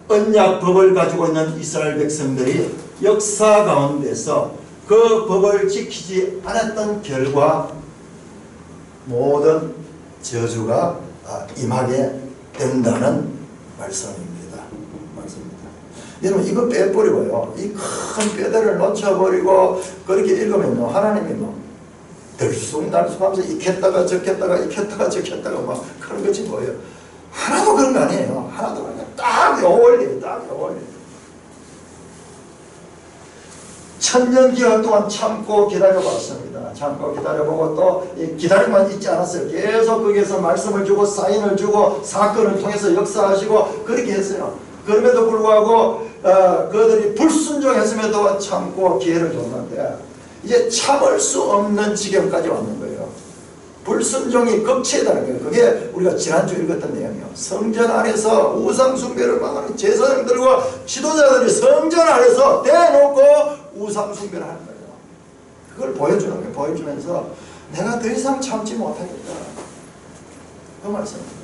언약법을 가지고 있는 이스라엘 백성들이 역사 가운데서 그 법을 지키지 않았던 결과 모든 저주가 임하게 된다는 말씀입니다. 여러분 이거 빼버리고요. 이 큰 뼈대를 놓쳐버리고 그렇게 읽으면요. 하나님이 뭐 들쑥날쑥하면서 익혔다가 적혔다가 익혔다가 적혔다가 막 그런 거지 뭐예요. 하나도 그런 거 아니에요. 하나도 그런 거 딱 어울려요. 딱 어울려요. 1000년 기간 동안 참고 기다려봤습니다. 참고 기다려보고 또 기다림만 있지 않았어요. 계속 거기에서 말씀을 주고 사인을 주고 사건을 통해서 역사하시고 그렇게 했어요. 그럼에도 불구하고 그들이 불순종했음에도 참고 기회를 줬는데 이제 참을 수 없는 지경까지 왔는 거예요. 불순종이 극치에다는 거예요. 그게 우리가 지난주 읽었던 내용이에요. 성전 안에서 우상숭배를 막는 제사장들과 지도자들이 성전 안에서 대놓고 우상숭배를 하는 거예요. 그걸 보여주는 거예요. 보여주면서 내가 더 이상 참지 못하겠다. 그 말씀입니다.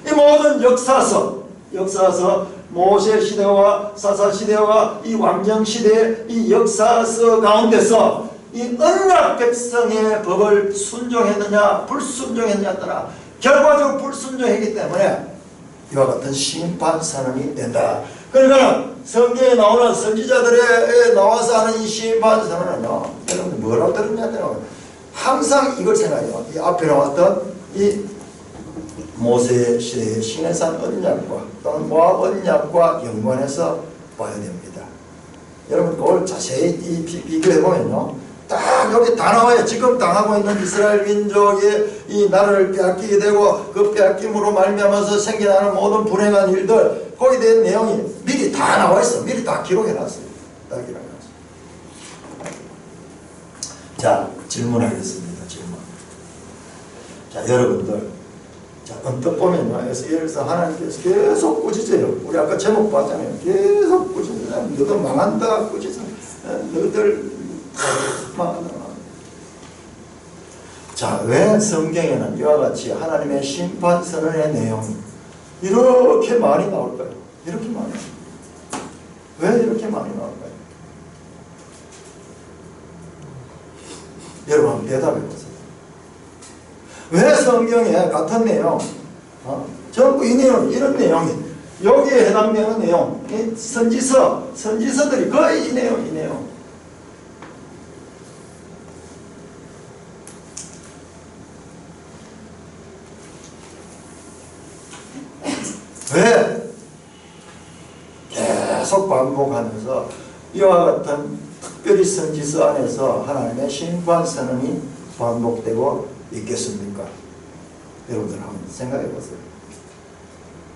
이 모든 역사서 모세 시대와 사사 시대와 이 왕정 시대의 이 역사서 가운데서 이 언약 백성의 법을 순종했느냐 불순종했느냐에 따라 결과적으로 불순종했기 때문에 이와 같은 심판 선언이 된다. 그러니까 성경에 나오는 선지자들에 나와서 하는 이 심판 선언은요, 여러분들 뭐라고 들었냐면 항상 이걸 생각해요. 이 앞에 나왔던 이 모세 시대의 시내산 언약과 또는 모압 언약과 연관해서 봐야 됩니다. 여러분 그걸 자세히 비교해 보면요, 딱 여기 다 나와요. 지금 당하고 있는 이스라엘 민족의 이 나라를 빼앗기게 되고 그 빼앗김으로 말미암아서 생겨나는 모든 불행한 일들, 거기에 대한 내용이 미리 다 나와 있어. 미리 다 기록해 놨어요. 다 기록해 놨어요. 자, 질문하겠습니다. 질문. 자, 여러분들 자, 언뜻 보면요. 에스겔에서 하나님께서 계속 꾸짖어요. 우리 아까 제목 봤잖아요. 계속 꾸짖어요. 너도 망한다 꾸짖어. 너희들 망한다. 자, 왜 성경에는 이와 같이 하나님의 심판 선언의 내용이 이렇게 많이 나올까요? 이렇게 많이. 왜 이렇게 많이 나올까요? 여러분 한번 대답해 보세요. 왜 성경에 같은 내용, 전부 이 내용, 이런 내용이 여기에 해당되는 내용, 이 선지서들이 거의 이 내용. 왜 계속 반복하면서 이와 같은 특별히 선지서 안에서 하나님의 심판 선언이 반복되고 있겠습니까? 여러분들 한번 생각해 보세요.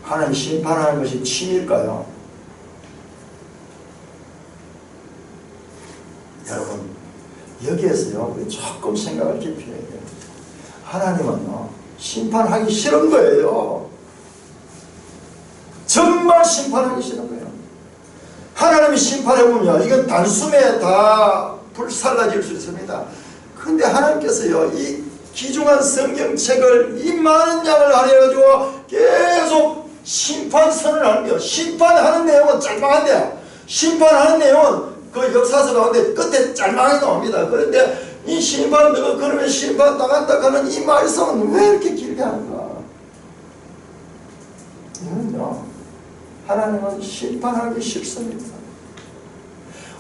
하나님 심판하는 것이 취미일까요? 여러분 여기에서요 우리 조금 생각을 깊이 해야 돼요. 하나님은요 심판하기 싫은 거예요. 정말 심판하기 싫은 거예요. 하나님이 심판해보면 이건 단숨에 다 불살라질 수 있습니다. 그런데 하나님께서요 이 귀중한 성경책을 이 많은 양을 할애해가지고 계속 심판 선언을 하는 거예요. 심판하는 내용은 짤막한데 심판하는 내용은 그 역사서 가운데 끝에 짤막하게 나옵니다. 그런데 이 심판 너가 그러면 심판 당한다 하는 이 말씀은 왜 이렇게 길게 하는가? 이건요 하나님은 심판하기 싫습니다.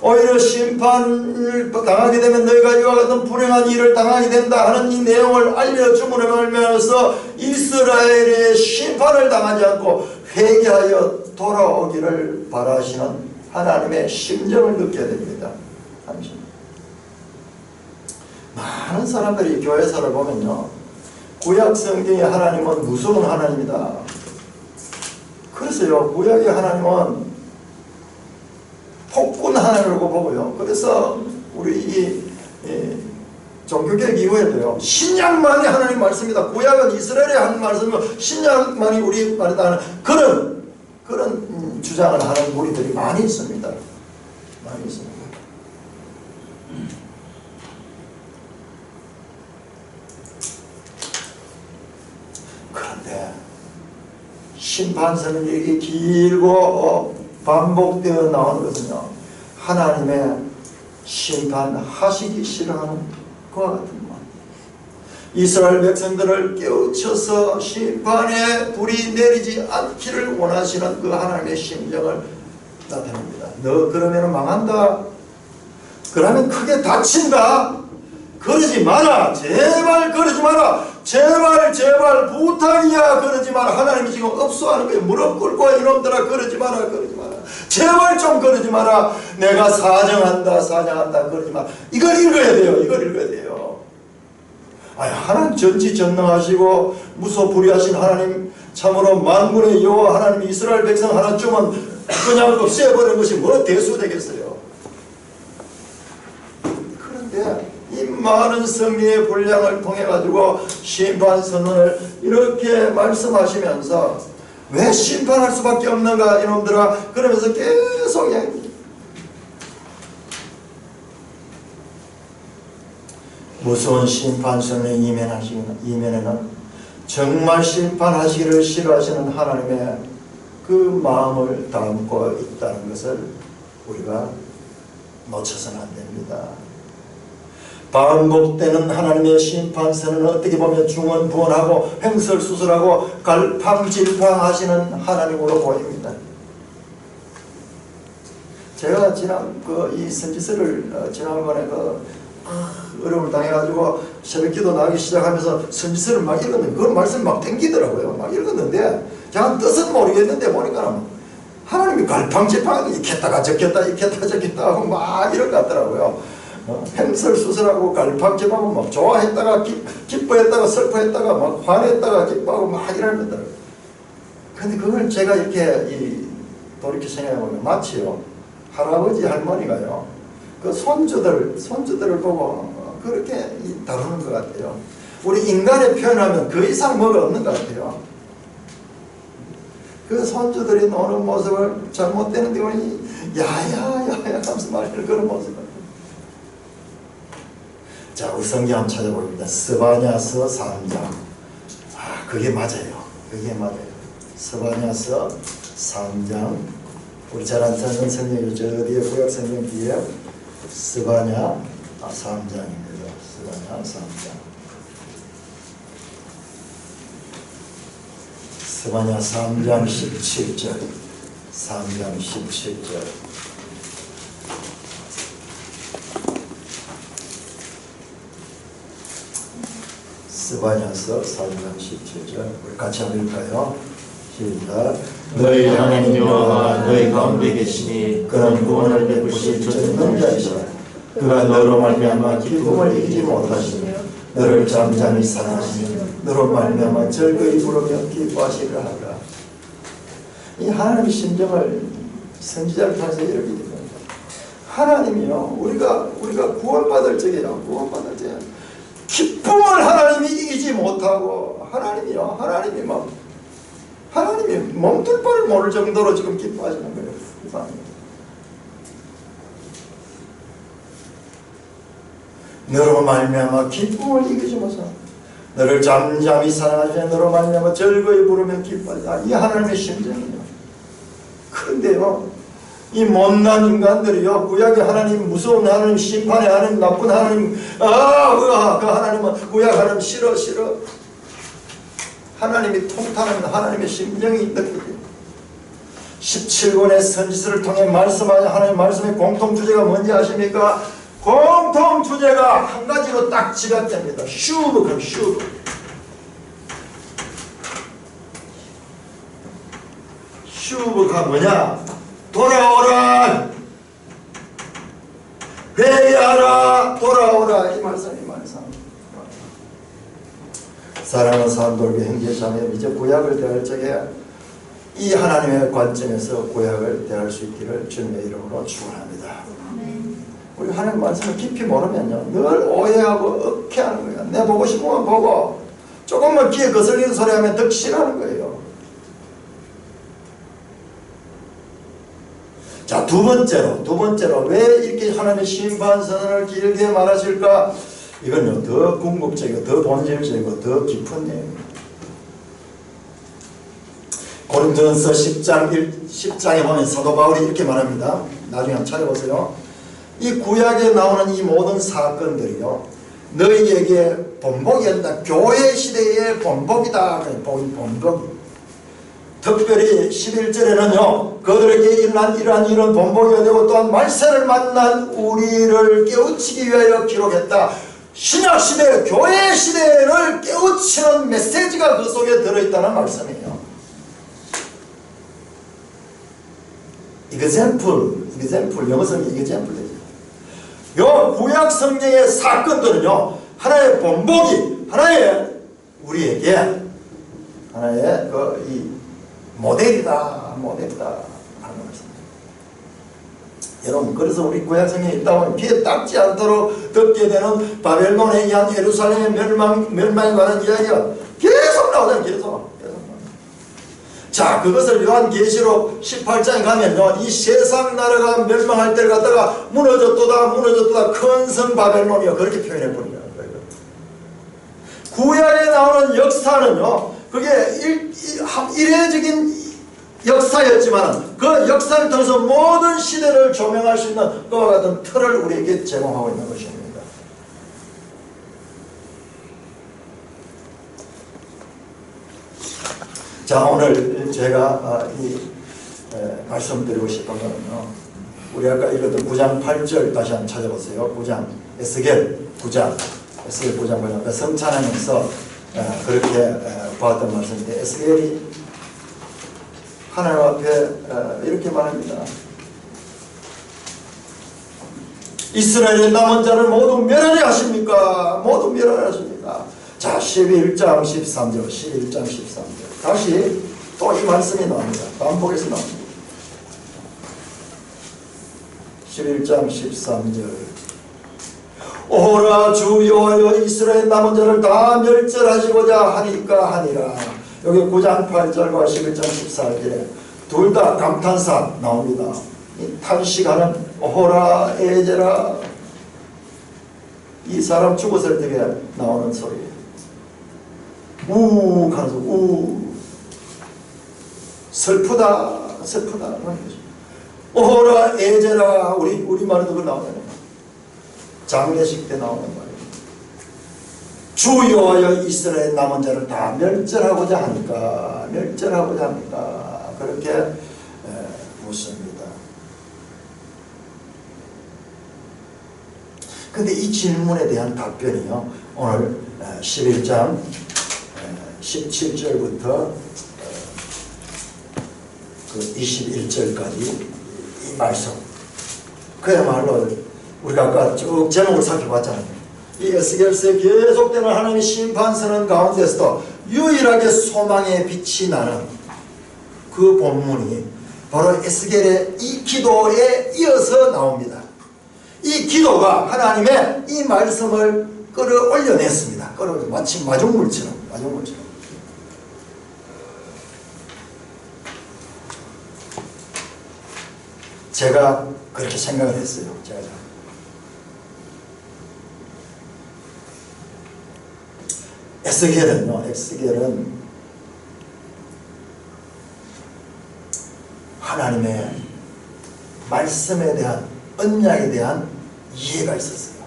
오히려 심판을 당하게 되면 너희가 이와 같은 불행한 일을 당하게 된다 하는 이 내용을 알려줌으로 말미암아서 이스라엘의 심판을 당하지 않고 회개하여 돌아오기를 바라시는 하나님의 심정을 느껴야 됩니다. 많은 사람들이 교회사를 보면요 구약 성경의 하나님은 무서운 하나님이다. 그래서요 구약의 하나님은 폭군 하나님이라고 보고요. 그래서 우리 이 종교개혁 이후에도요 신약만이 하나님 말씀이다. 구약은 이스라엘의 하나님 말씀이고 신약만이 우리 말이다 하는 그런 주장을 하는 무리들이 많이 있습니다. 많이 있습니다. 그런데 심판서는 이렇게 길고 반복되어 나오는 것은요 하나님의 심판하시기 싫어하는 그와 같은 것. 이스라엘 백성들을 깨우쳐서 심판의 불이 내리지 않기를 원하시는 그 하나님의 심정을 나타냅니다. 너 그러면 망한다. 그러면 크게 다친다. 그러지 마라. 제발 그러지 마라. 제발 부탁이야. 그러지 마라. 하나님이 지금 업소하는 거예요. 무릎 꿇고 이놈들아 그러지 마라. 제발 좀 그러지 마라. 내가 사정한다. 그러지 마라. 이걸 읽어야 돼요. 아니, 하나님 전지전능하시고 무소불위하신 하나님 참으로 만군의 여호와 하나님 이스라엘 백성 하나쯤은 그냥 없애버리는 것이 뭐 대수되겠어요. 그런데 이 많은 성리의 분량을 통해 가지고 심판 선언을 이렇게 말씀하시면서 왜 심판할 수밖에 없는가 이놈들아 그러면서 계속 무서운 심판 선언의 이면에는 정말 심판하시기를 싫어하시는 하나님의 그 마음을 담고 있다는 것을 우리가 놓쳐서는 안 됩니다. 반복되는 하나님의 심판선은 어떻게 보면 중언부언하고 횡설수설하고 갈팡질팡하시는 하나님으로 보입니다. 제가 이 선지서를 지난번에 어려움을 당해가지고 새벽기도 나기 시작하면서 선지서를 막 읽었는데 그런 말씀 막 땡기더라고요. 막 읽었는데 제가 뜻은 모르겠는데 보니까 하나님이 갈팡질팡하게 익혔다가 적혔다 하고 막 이런 것 같더라고요. 횡설수설하고 갈팡질팡하고 막 좋아했다가 기뻐했다가 슬퍼했다가 막 화냈다가 기뻐하고 막 이러는 거더라고요. 근데 그걸 제가 이렇게 돌이켜 생각해보면 마치요 할아버지 할머니가요 그 손주들을 보고 그렇게 다루는 것 같아요. 우리 인간의 표현하면 그 이상 뭐가 없는 것 같아요. 그 손주들이 노는 모습을 잘못되는 데 보니 야야야야 하면서 말하는 그런 모습을. 자, 우리 성경 한번 찾아봅니다. 스바냐서 3장. 그게 맞아요. 그게 맞아요. 스바냐서 3장. 우리 잘 안 찾는 성경이 저 뒤에 구약 성경 뒤에 스바냐 3장입니다. 스바냐 3장. 스바냐 3장 17절. 3장 17절. 스바냐서 3장 17절. 우리 같이 한번 읽을까요? 시작. 너희 하나님 여호와가 너희 가운데 계시니 그런 구원을 베푸실 전능자이시라. 그가 너로 말미암아 기쁨을 이기지 못하시며 너를 잠잠히 사랑하시며 너로 말미암아 즐거이 부르며 기뻐하시라 하라. 이 하나님의 심정을 선지자를 통해서 이렇게 됩니다. 하나님이요, 우리가 구원받을 적이요, 구원받을 적에 기쁨을 하나님이 이기지 못하고 하나님이 몸둘 바를 모를 정도로 지금 기뻐하시는 거예요. 너로 말미암아 기쁨을 이기지 못하고 너를 잠잠히 사랑하시며 너로 말미암아 즐거이 부르며 기뻐하시라. 이 하나님의 심정이에요. 그런데요, 이 못난 인간들이요, 구약의 하나님, 무서운 하나님, 심판의 하나님, 나쁜 하나님, 그 하나님은 구약 하나님 싫어. 하나님이 통탄하는 하나님의 심정이 느껴져요. 17권의 선지서를 통해 말씀하는 하나님의 말씀의 공통주제가 뭔지 아십니까? 공통주제가 한 가지로 딱 집약됩니다. 슈브. 슈브가 뭐냐? 돌아오라, 회개하라, 돌아오라. 이 말씀. 사랑하는 사람들과 형제자매, 이제 구약을 대할 적에 이 하나님의 관점에서 구약을 대할 수 있기를 주님의 이름으로 축원합니다. 우리 하나님 말씀을 깊이 모르면요, 늘 오해하고 억해하는 거예요. 내 보고 싶으면 보고 조금만 귀에 거슬리는 소리 하면 덕실하는 거예요. 자, 두 번째로 왜 이렇게 하나님의 심판 선언을 길게 말하실까? 이건요, 더 궁극적이고 더 본질적이고 더 깊은 내용입니다. 고린도전서 10장에 보면 사도 바울이 이렇게 말합니다. 나중에 한번 찾아보세요. 이 구약에 나오는 이 모든 사건들이요, 너희에게 본복이었다. 교회 시대의 본복이다. 본복. 특별히 11절에는요, 그들에게 일어난 이런 본복이 되고 또한 말세를 만난 우리를 깨우치기 위하여 기록했다. 신약시대, 교회 시대를 깨우치는 메시지가 그 속에 들어있다는 말씀이에요. example, 영어 성경 example이죠. 요 구약 성경의 사건들은요, 하나의 본보기, 우리에게 하나의 이 모델이다 하는 말씀입니다. 여러분, 그래서 우리 구약 성경에 있다 보면 귀에 닿지 않도록 듣게 되는 바벨론에 의한 예루살렘의 멸망에 관한 이야기가 계속 나오잖아요. 계속. 자, 그것을 요한계시록 18장에 가면요, 이 세상 나라가 멸망할 때를 갖다가 무너졌도다 큰 성 바벨론이요, 그렇게 표현해 버립니다. 구약에 나오는 역사는요, 그게 이례적인 역사였지만 그 역사를 통해서 모든 시대를 조명할 수 있는 그와 같은 틀을 우리에게 제공하고 있는 것입니다. 자, 오늘 제가 말씀드리고 싶은 거는요, 우리 아까 읽었던 9장 8절 다시 한번 찾아보세요. 9장 에스겔 9장 보니까 성찬하면서 그렇게 보았던 말씀인데, 에스겔이 하나님 앞에 이렇게 말합니다. 이스라엘의 남은 자를 모두 멸하려 하십니까? 모두 멸하려 하십니까? 자, 11장 13절 다시 또 이 말씀이 나옵니다. 반복해서 나옵니다. 11장 13절 오호라 주 여호와여 이스라엘 남은 자를 다 멸절하시고자 하니라. 여기 9장 8절과 11장 14절에 둘 다 감탄사 나옵니다. 이 탄식하는 오호라 에제라, 이 사람 죽었을 때 나오는 소리예요. 우 하면서 우, 슬프다 하는 거죠. 오호라 에제라, 우리말에도 그 나오잖아요. 장례식 때 나오는 말이에요. 주 여호와여 이스라엘 남은 자를 다 멸절하고자 하니까 그렇게 묻습니다. 근데 이 질문에 대한 답변이요, 오늘 11장 17절부터 그 21절까지 이 말씀, 그야말로 우리가 아까 쭉 제목을 살펴봤잖아요. 이 에스겔서에 계속되는 하나님의 심판선언 가운데서도 유일하게 소망의 빛이 나는 그 본문이 바로 에스겔의 이 기도에 이어서 나옵니다. 이 기도가 하나님의 이 말씀을 끌어올려냈습니다. 마치 마중물처럼. 제가 그렇게 생각을 했어요. 에스겔은 하나님의 말씀에 대한, 언약에 대한 이해가 있었어요.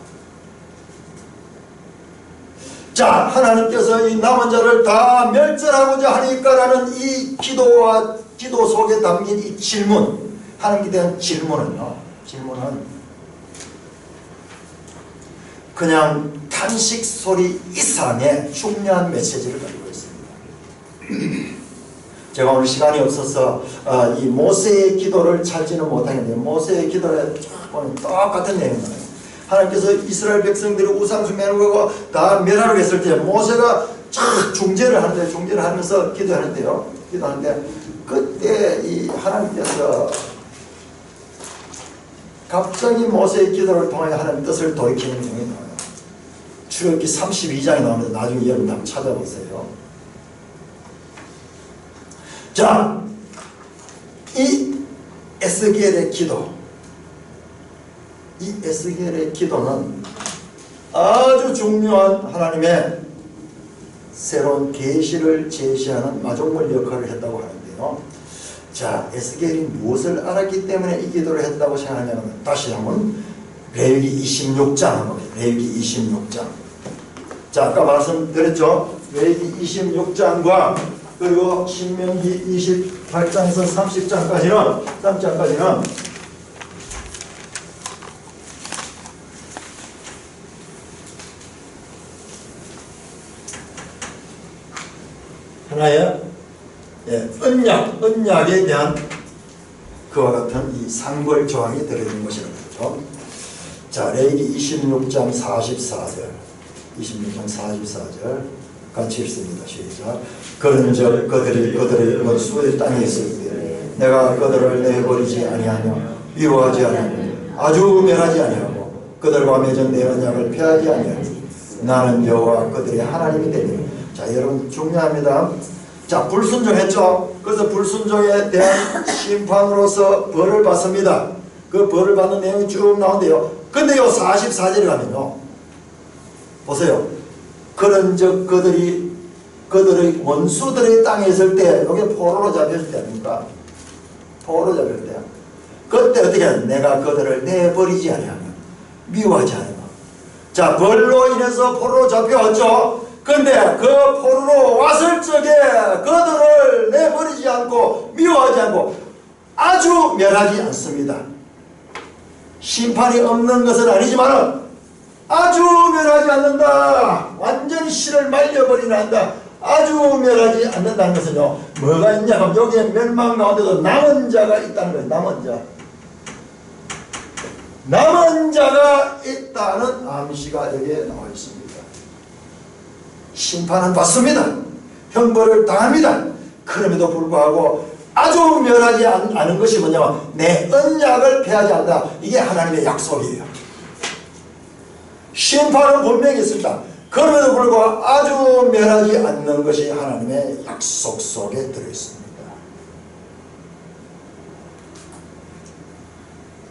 자, 하나님께서 이 남은 자를 다 멸절하고자 하니까라는 이 기도 속에 담긴 이 질문, 하나님께 대한 질문은 그냥 탄식 소리 이상의 중요한 메시지를 가지고 있습니다. 제가 오늘 시간이 없어서 이 모세의 기도를 찾지는 못하겠는데, 모세의 기도에 보면 똑같은 내용이에요. 하나님께서 이스라엘 백성들이 우상숭 매는 다 멸하라고 했을 때 모세가 중재를 하면서 기도하는데 그때 이 하나님께서 갑자기 모세의 기도를 통해 하나님 뜻을 돌이키는 내용이 나와요. 출애굽기 32장에 나오는데 나중에 여러분 한번 찾아보세요. 자, 이 에스겔의 기도는 아주 중요한 하나님의 새로운 계시를 제시하는 마중물 역할을 했다고 하는데요. 자, 에스겔이 무엇을 알았기 때문에 이 기도를 했다고 생각하냐면, 다시 한번 레위기 26장 한번 보세요. 레위기 26장. 자, 아까 말씀드렸죠. 레위기 26장과 그리고 신명기 28장에서 30장까지는 하나의 언약에 대한 그와 같은 이 상벌 조항이 들어있는 것이라는 거죠. 자, 레위기 26장 44절 같이 읽습니다. 시작. 그런즉 그들의 원수의 땅에 있을 때 내가 그들을 내버리지 아니하며 미워하지 아니하며 아주 멸하지 아니하고 그들과 맺은 내 언약을 폐하지 아니하니 나는 여호와 그들의 하나님이 되리라. 자, 여러분 중요합니다. 자, 불순종했죠. 그래서 불순종에 대한 심판으로서 벌을 받습니다. 그 벌을 받는 내용이 쭉 나오는데요. 근데 요 44절에 가면요, 보세요. 그런즉 그들의 원수들의 땅에 있을 때, 여기 포로로 잡혔을 때 아닙니까? 포로로 잡혔을 때. 그때 어떻게 하냐? 내가 그들을 내버리지 아니하며 미워하지 않으며. 자, 벌로 인해서 포로로 잡혀왔죠. 근데 그 포로로 왔을 적에 그들을 내버리지 않고 미워하지 않고 아주 멸하지 않습니다. 심판이 없는 것은 아니지만 아주 멸하지 않는다. 완전히 씨를 말려버리는다. 아주 멸하지 않는다는 것은요, 뭐가 있냐? 여기에 멸망 가운데도 남은 자가 있다는 거예요. 남은 자가 있다는 암시가 여기에 나와 있습니다. 심판은 받습니다. 형벌을 당합니다. 그럼에도 불구하고 아주 멸하지 않은 것이 뭐냐면 내 언약을 폐하지 않는다. 이게 하나님의 약속이에요. 심판은 분명히 있습니다. 그럼에도 불구하고 아주 멸하지 않는 것이 하나님의 약속 속에 들어있습니다.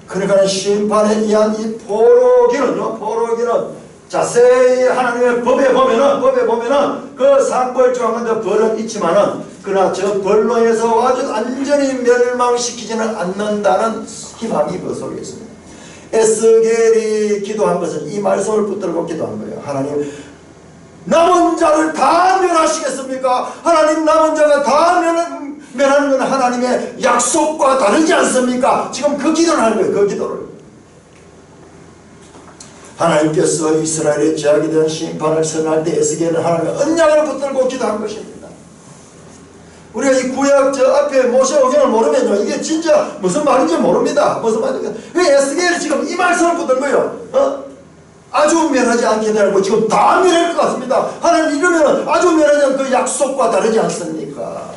그러니까 심판에 의한 이 포로기는 자세히 하나님의 법에 보면은 그 상벌조항한테 벌은 있지만은 그러나 저 벌로 인해서 아주 완전히 멸망시키지는 않는다는 희망이 그 속에 있습니다. 에스겔이 기도한 것은 이 말씀을 붙들고 기도한 거예요. 하나님, 남은 자를 다 멸하시겠습니까? 하나님, 남은 자가 다 멸하는 건 하나님의 약속과 다르지 않습니까? 지금 그 기도를 하는 거예요. 그 기도를. 하나님께서 이스라엘의 죄악에 대한 심판을 선언할 때 에스겔은 하나님의 언약을 붙들고 기도한 것입니다. 우리가 이 구약 저 앞에 모세 오경을 모르면요, 이게 진짜 무슨 말인지 모릅니다. 무슨 말인지. 왜 에스겔이 지금 이 말씀을 붙들고요, 아주 멸하지 않게 되고 지금 다 멸할 것 같습니다. 하나님, 이러면 아주 멸하지 않은 그 약속과 다르지 않습니까?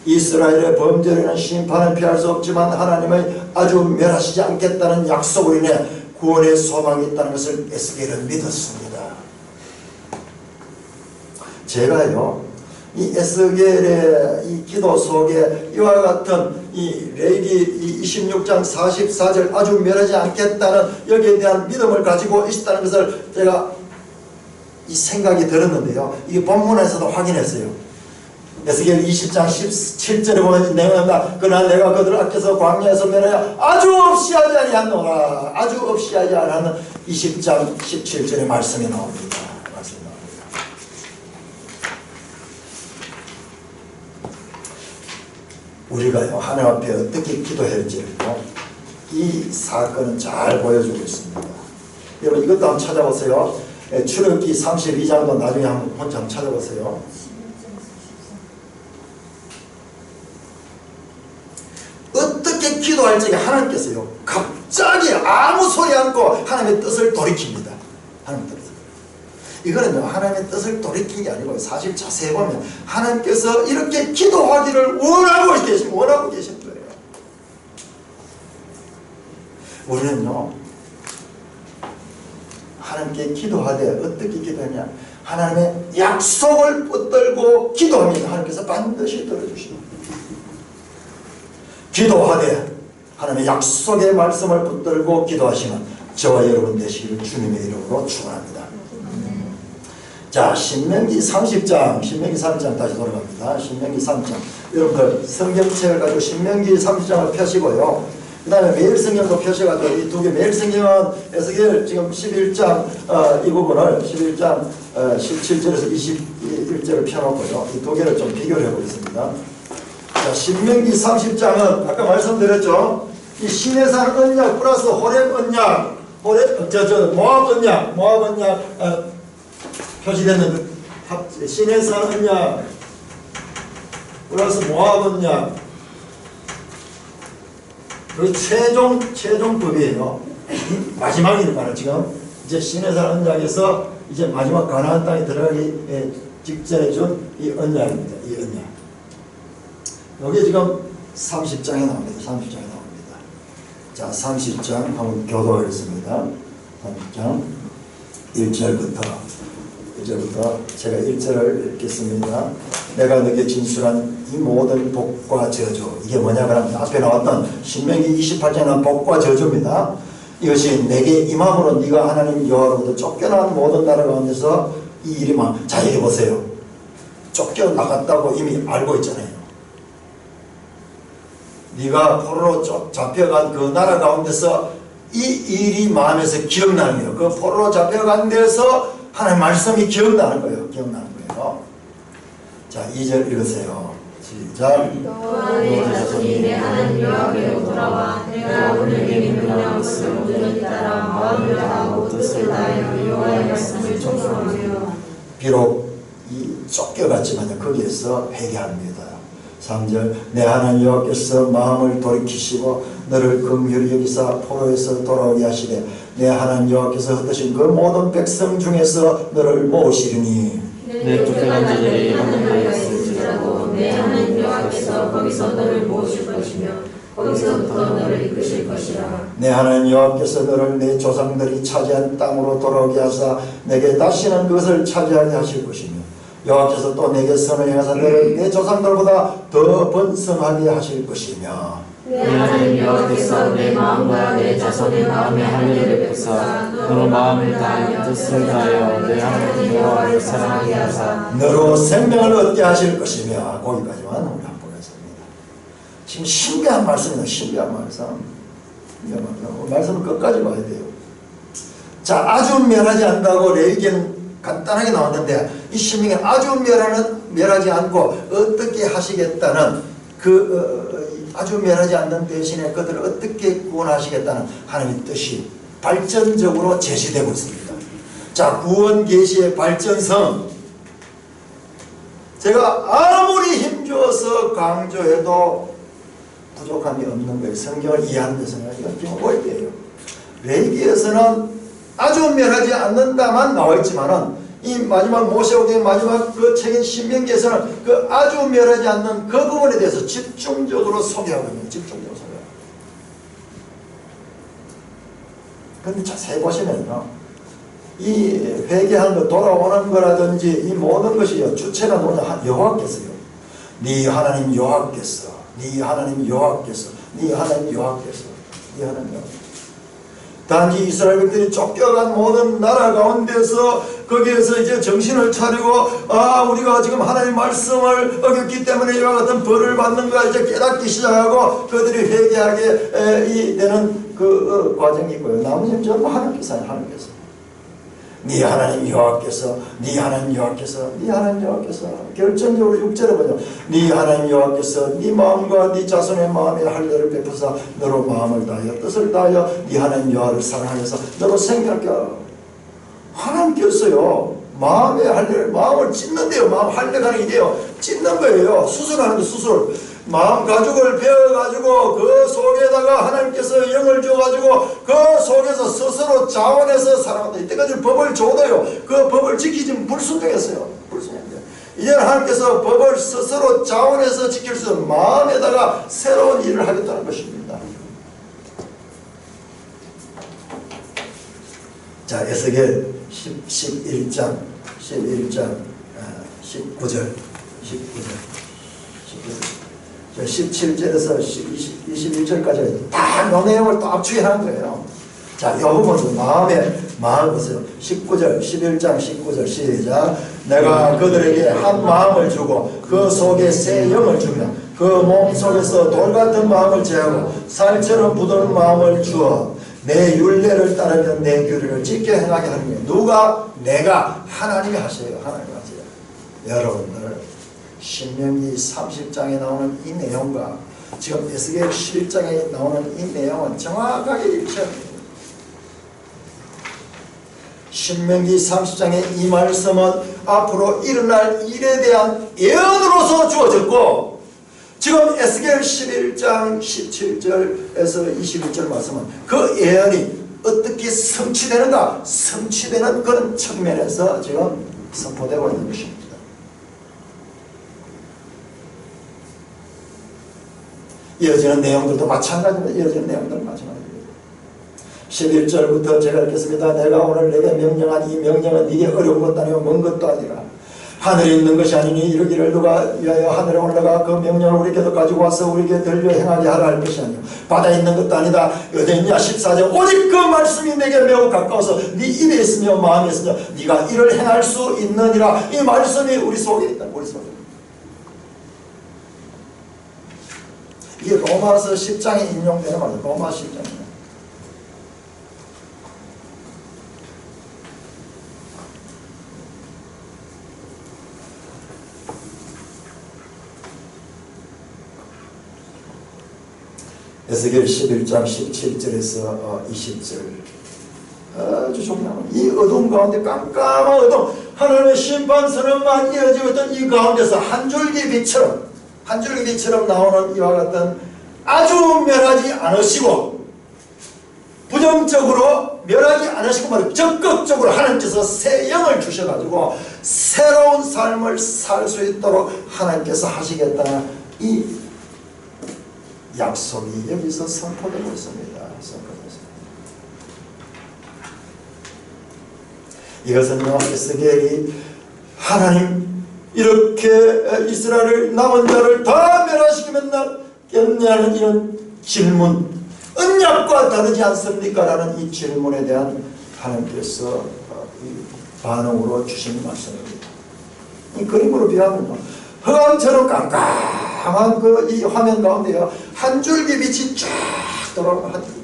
이스라엘의 범죄에는 심판을 피할 수 없지만 하나님의 아주 멸하시지 않겠다는 약속으로 인해 구원의 소망이 있다는 것을 에스겔은 믿었습니다. 제가요, 이 에스겔의 이 기도 속에 이와 같은 이 레위기 26장 44절 아주 멸하지 않겠다는 여기에 대한 믿음을 가지고 있었다는 것을 제가 이 생각이 들었는데요, 이게 본문에서도 확인했어요. 에스겔 20장 17절에 보면 내용입니다. 그러나 내가 그들을 아껴서 광야에서 멸하여 아주 없이 하지 아니하노라. 아주 없이 하지 아니하는 20장 17절의 말씀이 나옵니다. 우리가요, 하나님 앞에 어떻게 기도해야 할지를 이 사건은 잘 보여주고 있습니다. 여러분, 이것도 한번 찾아보세요. 출애굽기 32장도 나중에 혼자 한번 찾아보세요. 어떻게 기도할 적에 하나님께서요, 갑자기 아무 소리 않고 하나님의 뜻을 돌이킵니다. 하나님의 뜻을. 이거는요, 하나님의 뜻을 돌이킨 게 아니고 사실 자세히 보면 하나님께서 이렇게 기도하기를 원하고 계신 거예요. 우리는요, 하나님께 기도하되 어떻게 기도하냐, 하나님의 약속을 붙들고 기도하면 하나님께서 반드시 들어주십니다. 기도하되 하나님의 약속의 말씀을 붙들고 기도하시는 저와 여러분 되시기를 주님의 이름으로 축원합니다. 자, 신명기 30장 다시 돌아갑니다. 신명기 3장. 여러분들 성경책을 가지고 신명기 30장을 펴시고요, 그 다음에 매일 성경도 펴셔가지고 이 두 개, 매일 성경은 에스겔 지금 11장 이 부분을 11장 17절에서 21절을 펴놓고요, 이 두 개를 좀 비교를 해보겠습니다. 자, 신명기 30장은 아까 말씀드렸죠, 이 시내산 언약 플러스 호렙 언약, 모압 언약 표시되는 시내산 언약 플러스 모압 언약, 그 최종법이에요. 마지막이니까 지금 이제 시내산 언약에서 이제 마지막 가나안 땅에 들어가기 직전에 준 이 언약입니다. 이 언약. 여기 지금 30장에 나옵니다. 30장에 나옵니다. 자, 30장 한번 교도하겠습니다. 30장 1절부터 제가 1절을 읽겠습니다. 내가 너에게 진술한 이 모든 복과 저주, 이게 뭐냐면 앞에 나왔던 신명기 28장에 나온 복과 저주입니다. 이것이 내게 임함으로 네가 하나님 여호와로부터 쫓겨난 모든 나라 가운데서 이 일이 자, 여기 보세요. 쫓겨나갔다고 이미 알고 있잖아요. 네가 포로로 잡혀간 그 나라 가운데서 이 일이 마음에서 기억나는 거예요. 그 포로로 잡혀간 데서 하나님 말씀이 기억나는 거예요. 자, 2절 읽으세요. 시작. 또한 내 자손이 내 하나님 여호와께로 돌아와 내가 오늘에게 명령한 것을 온전히 따라 마음을 다하고 뜻을 다하여 여호와의 말씀을 청송하며. 비록 이 쫓겨갔지만 거기에서 회개합니다. 3절. 내 하나님 여호와께서 마음을 돌이키시고 너를 긍휼히 여기사 포로에서 돌아오게 하시되 내 하나님 여호와께서 흩으신 그 모든 백성 중에서 너를 모으시리니 내 쫓겨난 자들이 하늘나라에 있을지라도 내 하나님 여호와께서 거기서 너를 모으실 것이며 거기서부터 너를 이끄실 것이라. 내 하나님 여호와께서 너를 내 조상들이 차지한 땅으로 돌아오게 하사 내게 다시는 그것을 차지하게 하실 것이며 여호와께서 또 내게 선을 행하사 너를 내 조상들보다 더 번성하게 하실 것이며 내 하나님 여호와께서 내 마음과 내 자손의 마음에 할례를 베푸사 너로 마음을 다하여 뜻을 다하여 내 하나님 여호와를 사랑하게 하사 너로 생명을 얻게 하실 것이며 거기까지만 우리 한번 보겠습니다. 지금 신비한 말씀입니다. 신비한 말씀. 말씀을 끝까지 봐야 돼요. 자, 아주 멸하지 않는다고 레위기는 간단하게 나왔는데 이 신명에 아주 멸하지 않고 어떻게 하시겠다는 아주 멸하지 않는 대신에 그들을 어떻게 구원하시겠다는 하나님의 뜻이 발전적으로 제시되고 있습니다. 자, 구원 계시의 발전성, 제가 아무리 힘주어서 강조해도 부족함이 없는 거예요. 성경을 이해하는 데서는 이건 기본 원리예요. 레위기에서는 아주 멸하지 않는다만 나와 있지만은 이 마지막 모세오경의 마지막 그 책인 신명기에서는 그 아주 멸하지 않는 그 부분에 대해서 집중적으로 소개하거든요. 집중적으로 소개하고. 그런데 자세히 보시면요, 이 회개하는 것, 돌아오는 거라든지 이 모든 것이요, 주체가 누구냐? 여호와께서요. 네 하나님 여호와께서, 네 하나님 여호와께서, 네 하나님 여호와께서, 네 하나님 여호와께서. 단지 이스라엘 백들이 쫓겨간 모든 나라 가운데서 거기에서 이제 정신을 차리고 우리가 지금 하나님의 말씀을 어겼기 때문에 이와 같은 벌을 받는 거 이제 깨닫기 시작하고 그들이 회개하게 되는 그 과정이 있고요. 나머지는 전부 하나님께서 네 하나님 여호와께서, 네 하나님 여호와께서, 네 하나님 여호와께서. 결정적으로 6절에 보죠. 네 하나님 여호와께서 네 마음과 네 자손의 마음에 할례를 베푸사 너로 마음을 다하여 뜻을 다하여 네 하나님 여호와를 사랑하여서 너로 생각하게 하라. 하나님께서요, 마음의 할례를, 마음을 찢는데요. 마음 할례가 하는 게요, 찢는 거예요. 수술하는 거, 수술. 마음 가죽을 베어가지고 그 속에다가 하나님께서 영을 줘가지고 그 속에서 스스로 자원해서 살아간다. 이때까지 법을 줘도요, 그 법을 지키지 불순종했어요. 불순종했어요. 이제는 하나님께서 법을 스스로 자원해서 지킬 수 있는 마음에다가 새로운 일을 하겠다는 것입니다. 자, 에스겔 11장 19절 17절에서 21절까지 다 요 내용을 또 압축해놓은 거예요. 자, 이 부분은 마음을 보세요. 19절, 11장 19절 시작. 내가 그들에게 한 마음을 주고 그 속에 새 영을 주며 그 몸 속에서 돌 같은 마음을 제하고 살처럼 부드러운 마음을 주어 내 율례를 따르며 내 규례를 지켜 행하게 하는 거예요. 누가? 내가. 하나님이 하세요. 하나님이 하세요. 여러분들 신명기 30장에 나오는 이 내용과 지금 에스겔 11장에 나오는 이 내용은 정확하게 일치합니다. 신명기 30장의 이 말씀은 앞으로 일어날 일에 대한 예언으로서 주어졌고, 지금 에스겔 11장 17절에서 21절 말씀은 그 예언이 어떻게 성취되는가, 성취되는 그런 측면에서 지금 선포되고 있는 것입니다. 이어지는 내용들도 마찬가지입니다. 이어지는 내용들도 마찬가지입니다. 11절부터 제가 읽겠습니다. 내가 오늘 내게 명령한 이 명령은 네게 어려운 것도 아니고 먼 것도 아니라 하늘에 있는 것이 아니니 이르기를 누가 위하여 하늘에 올라가 그 명령을 우리에게도 가지고 와서 우리에게 들려 행하게 하라 할 것이 아니요 바다에 있는 것도 아니다. 어디 있냐 14절 오직 그 말씀이 내게 매우 가까워서 네 입에 있으며 마음에 있으며 네가 이를 행할 수 있느니라. 이 말씀이 우리 속에 있다. 우리 속에. 이게 로마서 10장에 인용되는 말이에요. 로마 10장에. 에스겔 11장 17절에서 20절 아주 중요한 이 어둠 가운데 깜깜한 어둠, 하나님의 심판선언만 이어지고 있던 이 가운데서 한 줄기 빛처럼 나오는 이와 같은 아주 멸하지 않으시고 부정적으로 멸하지 않으시고 말이에요. 적극적으로 하나님께서 새 영을 주셔가지고 새로운 삶을 살 수 있도록 하나님께서 하시겠다는 이 약속이 여기서 선포되고 있습니다. 이것은요, 에스겔이 하나님 이렇게 이스라엘 남은 자를 다 멸하시키면 겠냐는 이런 질문, 언약과 다르지 않습니까? 라는 이 질문에 대한 하나님께서 반응으로 주신 말씀입니다. 이 그림으로 비하면요, 흑암처럼 깜깜한 이 화면 가운데요, 한 줄기 빛이 쫙 돌아오는 한 줄기.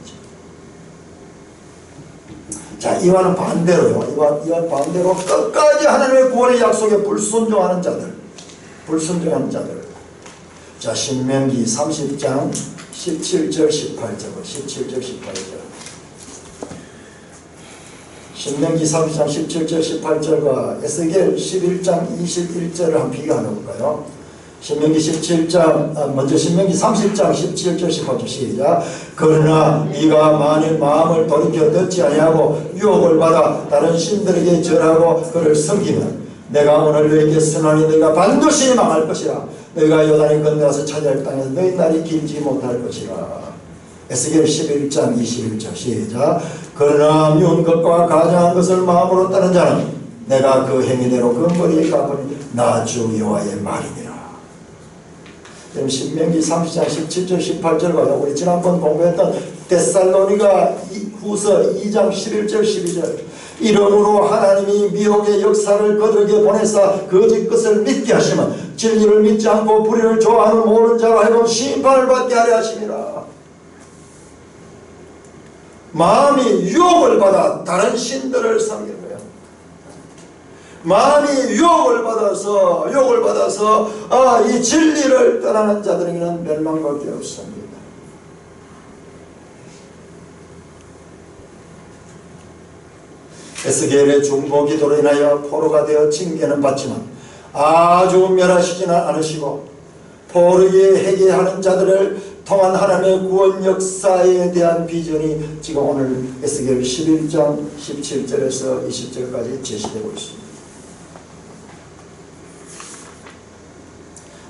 자, 이와는 반대로요. 이와 반대로 끝까지 하나님의 구원의 약속에 불순종하는 자들. 자, 신명기 30장 17절 18절. 신명기 30장 17절 18절과 에스겔 11장 21절을 한번 비교하는 볼까요? 신명기 17장, 먼저 신명기 30장 17절 18절 시작. 그러나 네가 만일 마음을 돌이켜 듣지 아니하고 유혹을 받아 다른 신들에게 절하고 그를 섬기면 내가 오늘 너에게 선하니 너희가 반드시 망할 것이라. 너희가 요단을 건너가서 차지할 땅에서 너희 날이 길지 못할 것이라. 에스겔 11장 21절 시작. 그러나 미운 것과 가증한 것을 마음으로 따는 자는 내가 그 행위대로 그 머리에 갚으니 나 주 여호와의 말이니라. 신명기 30장 17절 18절과 우리 지난번 공부했던 데살로니가 후서 2장 11절 12절. 이러므로 하나님이 미혹의 역사를 그들에게 보내사 거짓 것을 믿게 하시면 진리를 믿지 않고 불의를 좋아하는 모든 자로 하여금 심판을 받게 하려 하심이라. 마음이 유혹을 받아 다른 신들을 섬기는 거예요. 마음이 유혹을 받아서 이 진리를 떠나는 자들에게는 멸망밖에 없습니다. 에스겔의 중보 기도로 인하여 포로가 되어 징계는 받지만 아주 멸하시지는 않으시고 포로에 회개하는 자들을 통한 하나님의 구원 역사에 대한 비전이 지금 오늘 에스겔 11장 17절에서 20절까지 제시되고 있습니다.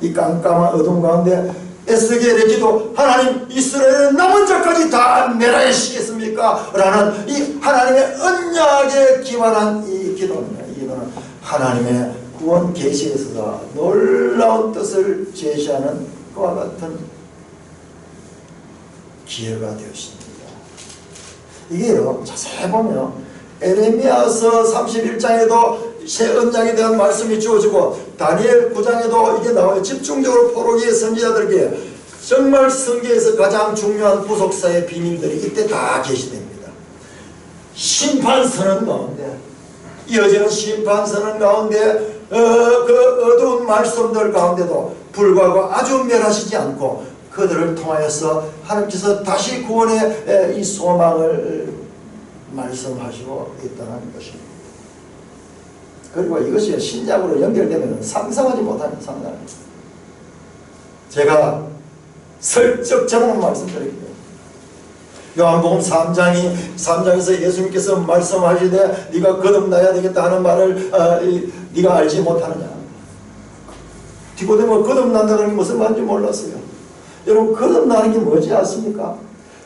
이 깜깜한 어둠 가운데 에스겔의 기도, 하나님 이스라엘의 남은 자까지 다 멸하시겠습니까? 라는 이 하나님의 언약에 기반한 이 기도입니다. 이 기도는 하나님의 구원 계시에서 놀라운 뜻을 제시하는 그와 같은 기회가 되었습니다. 이게요, 자세히 보면 에레미야서 31장에도 새 언약에 대한 말씀이 주어지고 다니엘 9장에도 이게 나와요. 집중적으로 포로기의 선지자들에게 정말 성경에서 가장 중요한 구속사의 비밀들이 이때 다 계시됩니다. 심판선언 가운데, 이어지는 심판선언 가운데 그 어두운 말씀들 가운데도 불구하고 아주 멸하시지 않고 그들을 통하여서 하나님께서 다시 구원의 이 소망을 말씀하시고 있다는 것입니다. 그리고 이것이 신약으로 연결되면 상상하지 못하는 상상입니다. 제가 슬쩍 제목 말씀드릴게요. 요한복음 3장에서 예수님께서 말씀하시되 네가 거듭나야 되겠다 하는 말을 네가 알지 못하느냐. 디고데모 거듭난다는 게 무슨 말인지 몰랐어요. 여러분, 거듭나는 게 뭐지 아십니까?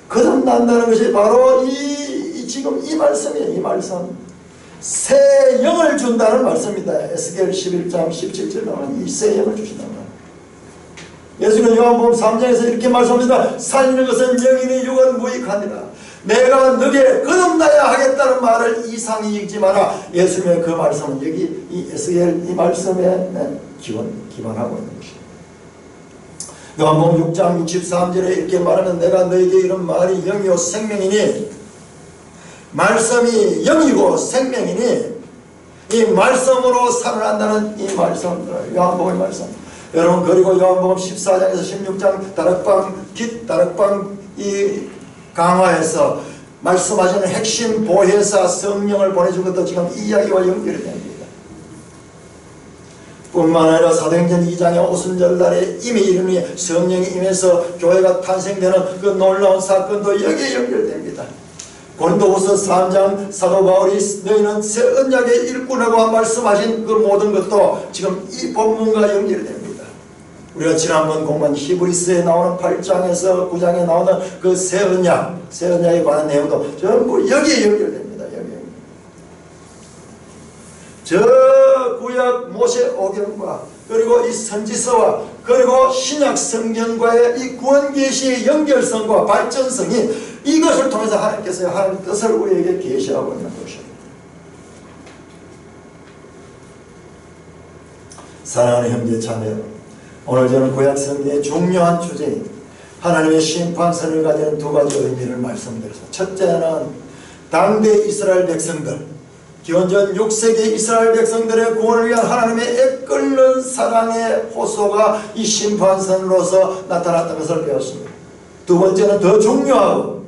거듭난다는 것이 바로 지금 이 말씀이에요. 이 말씀. 새 영을 준다는 말씀입니다. 에스겔 11장 17절 나오는 이 새 영을 주신다는 말. 예수는 요한복음 3장에서 이렇게 말씀합니다. 살리는 것은 영이니 육은 무익하니라. 내가 너게 거듭나야 하겠다는 말을 이상히 읽지 마라. 예수님의 그 말씀은 여기 이 에스겔 이 말씀에 기반하고 있는 것입니다. 요한복음 6장 63절에 이렇게 말하면 내가 너에게 이런 말이 영이요 생명이니, 말씀이 영이고 생명이니 이 말씀으로 살아난다는 이 말씀, 요한복음의 말씀. 여러분, 그리고 요한복음 14장에서 16장 다락방 이 강화에서 말씀하시는 핵심 보혜사 성령을 보내준 것도 지금 이 이야기와 연결이 됩니다. 뿐만 아니라 사도행전 2장의 오순절날에 이미 이르니 성령이 임해서 교회가 탄생되는 그 놀라운 사건도 여기에 연결됩니다. 고린도후서 3장 사도 바울이 너희는 새 언약의 일꾼하고 말씀하신 그 모든 것도 지금 이 본문과 연결됩니다. 우리가 지난번 공부한 히브리스에 나오는 8장에서 9장에 나오는 그 새 언약에 관한 내용도 전부 여기에 연결됩니다. 여기에. 저 구약 모세 오경과 그리고 이 선지서와 그리고 신약 성경과의 이 구원 계시의 연결성과 발전성이 이것을 통해서 하나님께서 하나님의 뜻을 우리에게 계시하고 있는 것입니다. 사랑하는 형제 자매, 오늘 저는 구약 성경의 중요한 주제인 하나님의 심판선을 가지는 두 가지 의미를 말씀드렸습니다. 첫째는 당대 이스라엘 백성들, 기원전 6세기 이스라엘 백성들의 구원을 위한 하나님의 애끓는 사랑의 호소가 이 심판선으로서 나타났다는 것을 배웠습니다. 두 번째는 더 중요하고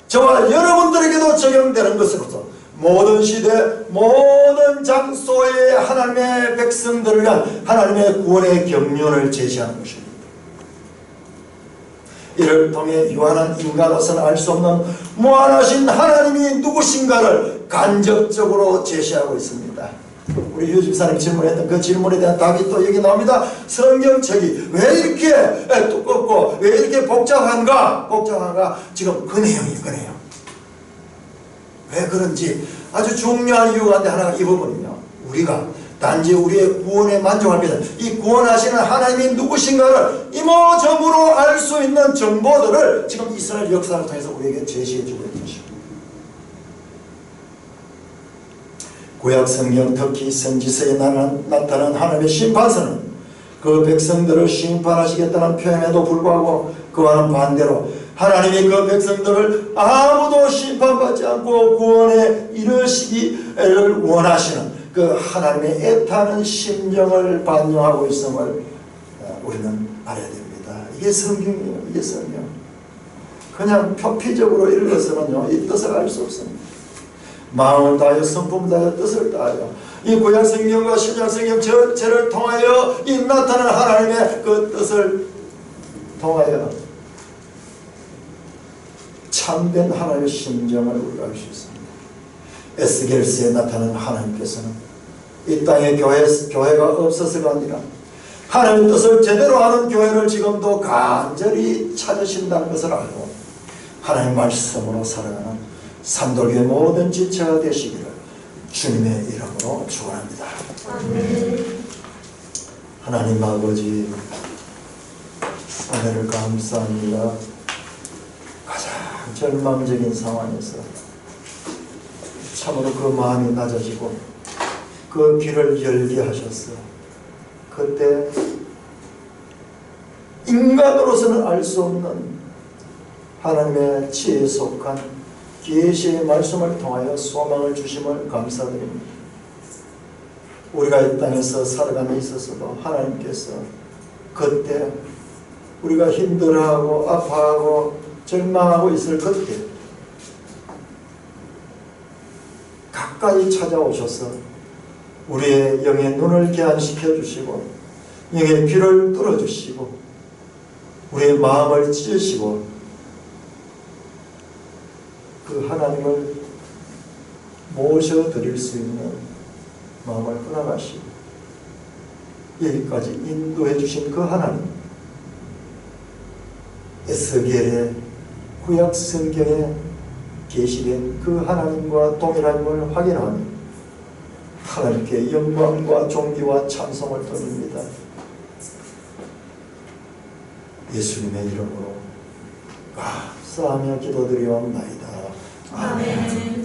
저와 여러분들에게도 적용되는 것으로서 모든 시대 모든 장소의 하나님의 백성들을 위한 하나님의 구원의 경륜을 제시하는 것입니다. 이를 통해 유한한 인간으로서는 알 수 없는 무한하신 하나님이 누구신가를 간접적으로 제시하고 있습니다. 우리 유 집사님 질문했던 그 질문에 대한 답이 또 여기 나옵니다. 성경책이 왜 이렇게 두껍고 왜 이렇게 복잡한가? 지금 그 내용. 왜 그런지 아주 중요한 이유가 있는데 하나가 이 부분이요. 우리가 단지 우리의 구원에 만족할 것은 이 구원하시는 하나님이 누구신가를 이모저모로 알 수 있는 정보들을 지금 이스라엘 역사를 통해서 우리에게 제시해주고 있는 것입니다. 구약 성경 특히 선지서에 나타난 하나님의 심판선은 그 백성들을 심판하시겠다는 표현에도 불구하고 그와는 반대로 하나님이 그 백성들을 아무도 심판받지 않고 구원에 이르시기를 원하시는 그 하나님의 애타는 심정을 반영하고 있음을 우리는 알아야 됩니다. 이게 성경이에요. 이게 성경. 그냥 표피적으로 읽어서는요, 이 뜻을 알 수 없습니다. 마음을 다하여 성품을 다하여 뜻을 다하여 이 구약 성경과 신약 성경 전체를 통하여 이 나타나는 하나님의 그 뜻을 통하여 참된 하나님의 심정을 우리가 알 수 있습니다. 에스겔서에 나타나는 하나님께서는 이 땅에 교회가 없어서가 아니라 하나님의 뜻을 제대로 아는 교회를 지금도 간절히 찾으신다는 것을 알고 하나님의 말씀으로 살아가는 산돌교의 모든 지체가 되시기를 주님의 이름으로 축원합니다. 하나님 아버지, 은혜를 감사합니다. 가장 절망적인 상황에서 참으로 그 마음이 낮아지고 그 귀를 열게 하셨어. 그때 인간으로서는 알 수 없는 하나님의 지혜에 속한 계시의 말씀을 통하여 소망을 주심을 감사드립니다. 우리가 이 땅에서 살아감에 있어서도 하나님께서 그때 우리가 힘들어하고 아파하고 절망하고 있을 그때 가까이 찾아오셔서 우리의 영의 눈을 개안시켜 주시고 영의 귀를 뚫어 주시고 우리의 마음을 찢으시고 그 하나님을 모셔드릴 수 있는 마음을 허락하시고 여기까지 인도해 주신 그 하나님, 에스겔의 구약 성경에 계시된 그 하나님과 동일함을 확인하며 하나님께 영광과 존귀와 찬송을 드립니다. 예수님의 이름으로 감사하며 기도드리옵나이다. 아멘.